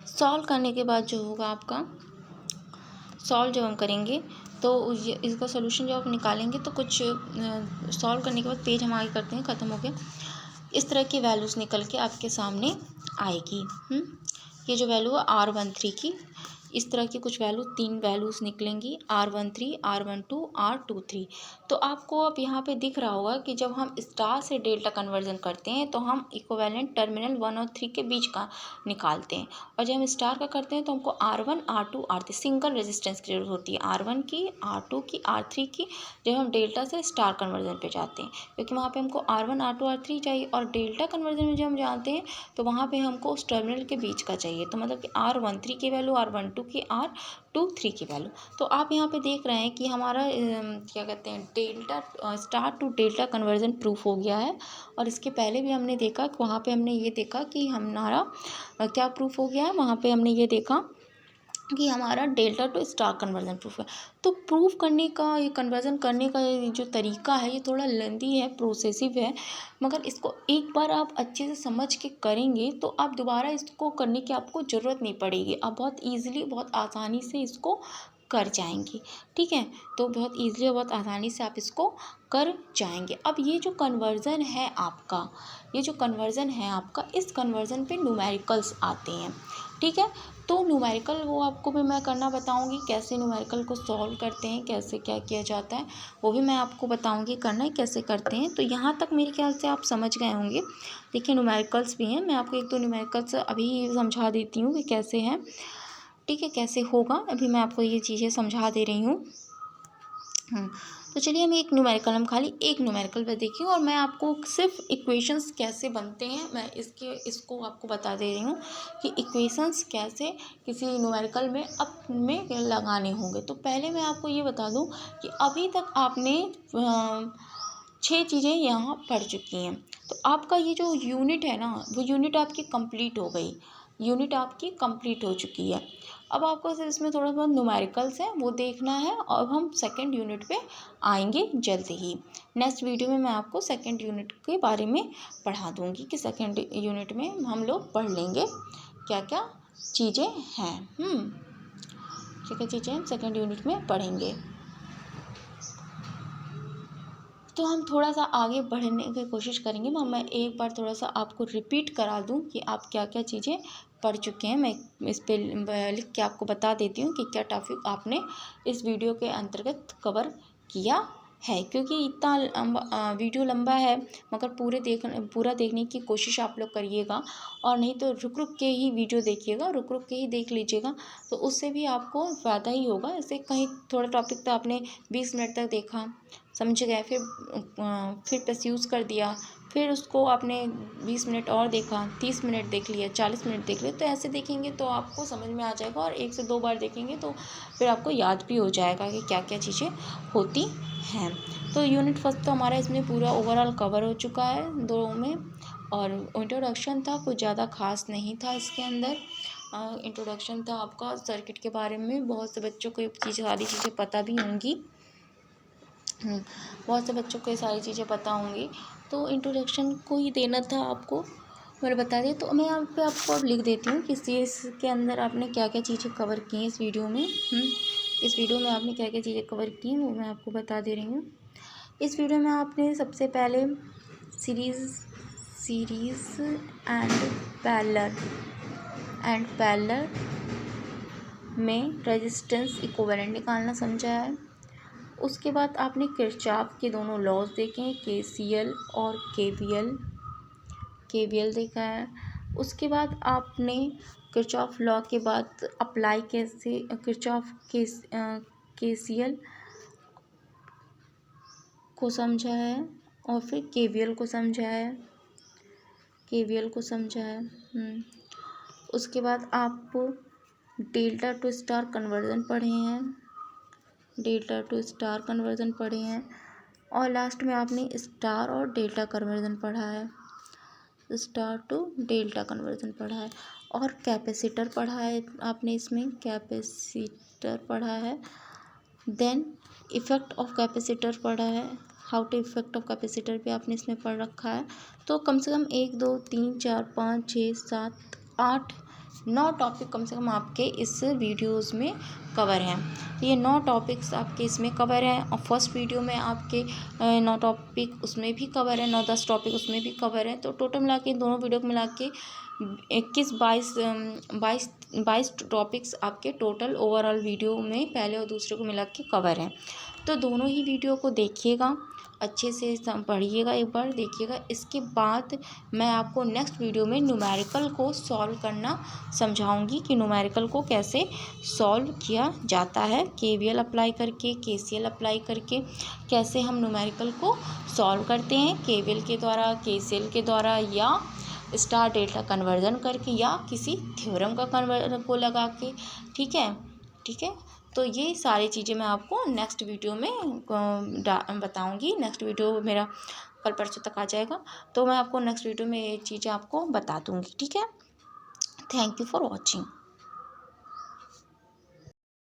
सॉल्व करने के बाद जो होगा आपका, सॉल्व जब हम करेंगे तो इसका सोल्यूशन जब आप निकालेंगे तो कुछ सॉल्व करने के बाद पेज हम आगे करते हैं, ख़त्म हो गया। इस तरह की वैल्यूज़ निकल के आपके सामने आएगी। ये जो वैल्यू है R13 की, इस तरह की कुछ वैल्यू 3 वैल्यूज़ निकलेंगी, R13, R12, R23। तो आपको अब यहाँ पे दिख रहा होगा कि जब हम स्टार से डेल्टा कन्वर्जन करते हैं तो हम इक्विवेलेंट टर्मिनल 1 और 3 के बीच का निकालते हैं, और जब हम स्टार का करते हैं तो हमको R1, R2, R3 single resistance की जरूरत होती है, R1 की, R2 की, R3 की, जब हम डेल्टा से स्टार कन्वर्जन पे जाते हैं, क्योंकि वहाँ पे हमको R1, R2, R3 चाहिए, और डेल्टा कन्वर्जन में जब हम जाते हैं तो वहाँ पे हमको उस टर्मिनल के बीच का चाहिए। तो मतलब कि R13 की वैल्यू, R12 की, R23 की वैल्यू। तो आप यहाँ पे देख रहे हैं कि हमारा क्या कहते हैं, delta star to delta conversion proof हो गया है। और इसके पहले भी हमने देखा, वहाँ पे हमने ये देखा कि हमारा क्या प्रूफ हो गया है, वहाँ पे हमने ये देखा कि हमारा delta to star conversion proof है। तो प्रूफ करने का, ये कन्वर्जन करने का जो तरीका है ये थोड़ा लेंदी है, प्रोसेसिव है, मगर इसको एक बार आप अच्छे से समझ के करेंगे तो आप दोबारा इसको करने की आपको ज़रूरत नहीं पड़ेगी। आप बहुत ईजिली, बहुत आसानी से इसको कर जाएंगे। ठीक है, तो बहुत ईजिली और बहुत आसानी से आप इसको कर जाएंगे। अब ये जो कन्वर्ज़न है आपका, ये जो कन्वर्ज़न है आपका, इस कन्वर्ज़न पे न्यूमेरिकल्स आते हैं। ठीक है, तो न्यूमेरिकल वो आपको भी मैं करना बताऊंगी, कैसे न्यूमेरिकल को सॉल्व करते हैं, कैसे क्या किया जाता है, वो भी मैं आपको बताऊंगी करना है कैसे करते हैं। तो यहाँ तक मेरे ख्याल से आप समझ गए होंगे। देखिए न्यूमेरिकल्स भी हैं, मैं आपको एक दो न्यूमेरिकल्स अभी समझा देती हूँ कि कैसे हैं। ठीक है, कैसे होगा अभी मैं आपको ये चीज़ें समझा दे रही हूँ। तो चलिए हम हम खाली एक न्यूमेरिकल पर देखिए, और मैं आपको सिर्फ इक्वेशंस कैसे बनते हैं मैं इसको आपको बता दे रही हूँ कि इक्वेशंस कैसे किसी न्यूमेरिकल में में लगाने होंगे। तो पहले मैं आपको ये बता दूँ कि अभी तक आपने 6 चीज़ें यहाँ पढ़ चुकी हैं। तो आपका ये जो यूनिट है ना, वो यूनिट आपकी कंप्लीट हो गई, यूनिट आपकी कंप्लीट हो चुकी है। अब आपको सिर्फ इसमें थोड़ा बहुत न्यूमेरिकल्स हैं वो देखना है, और हम सेकंड यूनिट पे आएंगे जल्दी ही। नेक्स्ट वीडियो में मैं आपको सेकंड यूनिट के बारे में पढ़ा दूंगी कि सेकंड यूनिट में हम लोग पढ़ लेंगे क्या क्या चीज़ें हैं। क्या क्या चीज़ें हम सेकंड यूनिट में पढ़ेंगे। तो हम थोड़ा सा आगे बढ़ने की कोशिश करेंगे ना। मैं एक बार थोड़ा सा आपको रिपीट करा दूं कि आप क्या क्या चीज़ें पढ़ चुके हैं। मैं इस पे लिख के आपको बता देती हूँ कि क्या टॉपिक आपने इस वीडियो के अंतर्गत कवर किया है, क्योंकि इतना वीडियो लंबा है, मगर पूरा देखने की कोशिश आप लोग करिएगा, और नहीं तो रुक रुक के ही वीडियो देखिएगा, रुक रुक के ही देख लीजिएगा, तो उससे भी आपको फ़ायदा ही होगा। ऐसे कहीं थोड़ा टॉपिक तो आपने 20 मिनट तक देखा, समझ गए, फिर बस यूज़ कर दिया, फिर उसको आपने 20 मिनट और देखा, 30 मिनट देख लिया, 40 मिनट देख लिया, तो ऐसे देखेंगे तो आपको समझ में आ जाएगा, और 1 से 2 बार देखेंगे तो फिर आपको याद भी हो जाएगा कि क्या क्या चीज़ें होती हैं। तो यूनिट फर्स्ट तो हमारा इसमें पूरा ओवरऑल कवर हो चुका है 2 में, और इंट्रोडक्शन था, कुछ ज़्यादा खास नहीं था इसके अंदर। इंट्रोडक्शन था आपका सर्किट के बारे में, बहुत से बच्चों को ये सारी चीज़ें पता भी होंगी, बहुत से बच्चों को ये सारी चीज़ें पता होंगी। तो इंट्रोडक्शन को ही देना था आपको, मैंने बता दिया। तो मैं यहाँ पे आपको अब लिख देती हूँ कि इसके अंदर आपने क्या क्या चीज़ें कवर की हैं इस वीडियो में। इस वीडियो में आपने क्या क्या चीज़ें कवर की हैं वो मैं आपको बता दे रही हूँ। इस वीडियो में आपने सबसे पहले सीरीज़ एंड पैरेलल में रेजिस्टेंस इक्विवेलेंट निकालना समझा है। उसके बाद आपने किरचॉफ के दोनों लॉज देखे हैं, KCL और KVL देखा है। उसके बाद आपने किरचॉफ लॉ के बाद अप्लाई कैसे किरचॉफ KCL को समझा है, और फिर KVL को समझा है। उसके बाद आप डेल्टा टू स्टार कन्वर्जन पढ़े हैं, और लास्ट में आपने स्टार और डेल्टा कन्वर्जन पढ़ा है, और कैपेसिटर पढ़ा है आपने, इसमें कैपेसिटर पढ़ा है। देन इफ़ेक्ट ऑफ कैपेसिटर पढ़ा है, how to effect of capacitor भी आपने इसमें पढ़ रखा है। तो कम से कम 1 2 3 4 5 6 7 9 टॉपिक कम से कम आपके इस वीडियोस में कवर हैं। ये 9 टॉपिक्स आपके इसमें कवर हैं और फर्स्ट वीडियो में आपके 9 टॉपिक उसमें भी कवर है, 9-10 टॉपिक उसमें भी कवर है। तो टोटल मिला के दोनों वीडियो को मिला के 22 टॉपिक्स आपके टोटल ओवरऑल वीडियो में पहले और दूसरे को मिला के कवर हैं। तो दोनों ही वीडियो को देखिएगा, अच्छे से पढ़िएगा, एक बार देखिएगा। इसके बाद मैं आपको नेक्स्ट वीडियो में न्यूमेरिकल को सॉल्व करना समझाऊंगी कि न्यूमेरिकल को कैसे सॉल्व किया जाता है, केवीएल अप्लाई करके, केसीएल अप्लाई करके कैसे हम न्यूमेरिकल को सॉल्व करते हैं, केवीएल के द्वारा, केसीएल के द्वारा, या स्टार डेल्टा कन्वर्जन करके, या किसी थ्योरम का कन्वर्जन को लगा के। ठीक है। तो ये सारी चीज़ें मैं आपको नेक्स्ट वीडियो में बताऊंगी। नेक्स्ट वीडियो मेरा कल परसों तक आ जाएगा, तो मैं आपको नेक्स्ट वीडियो में ये चीज़ें आपको बता दूंगी। ठीक है। Thank you for watching.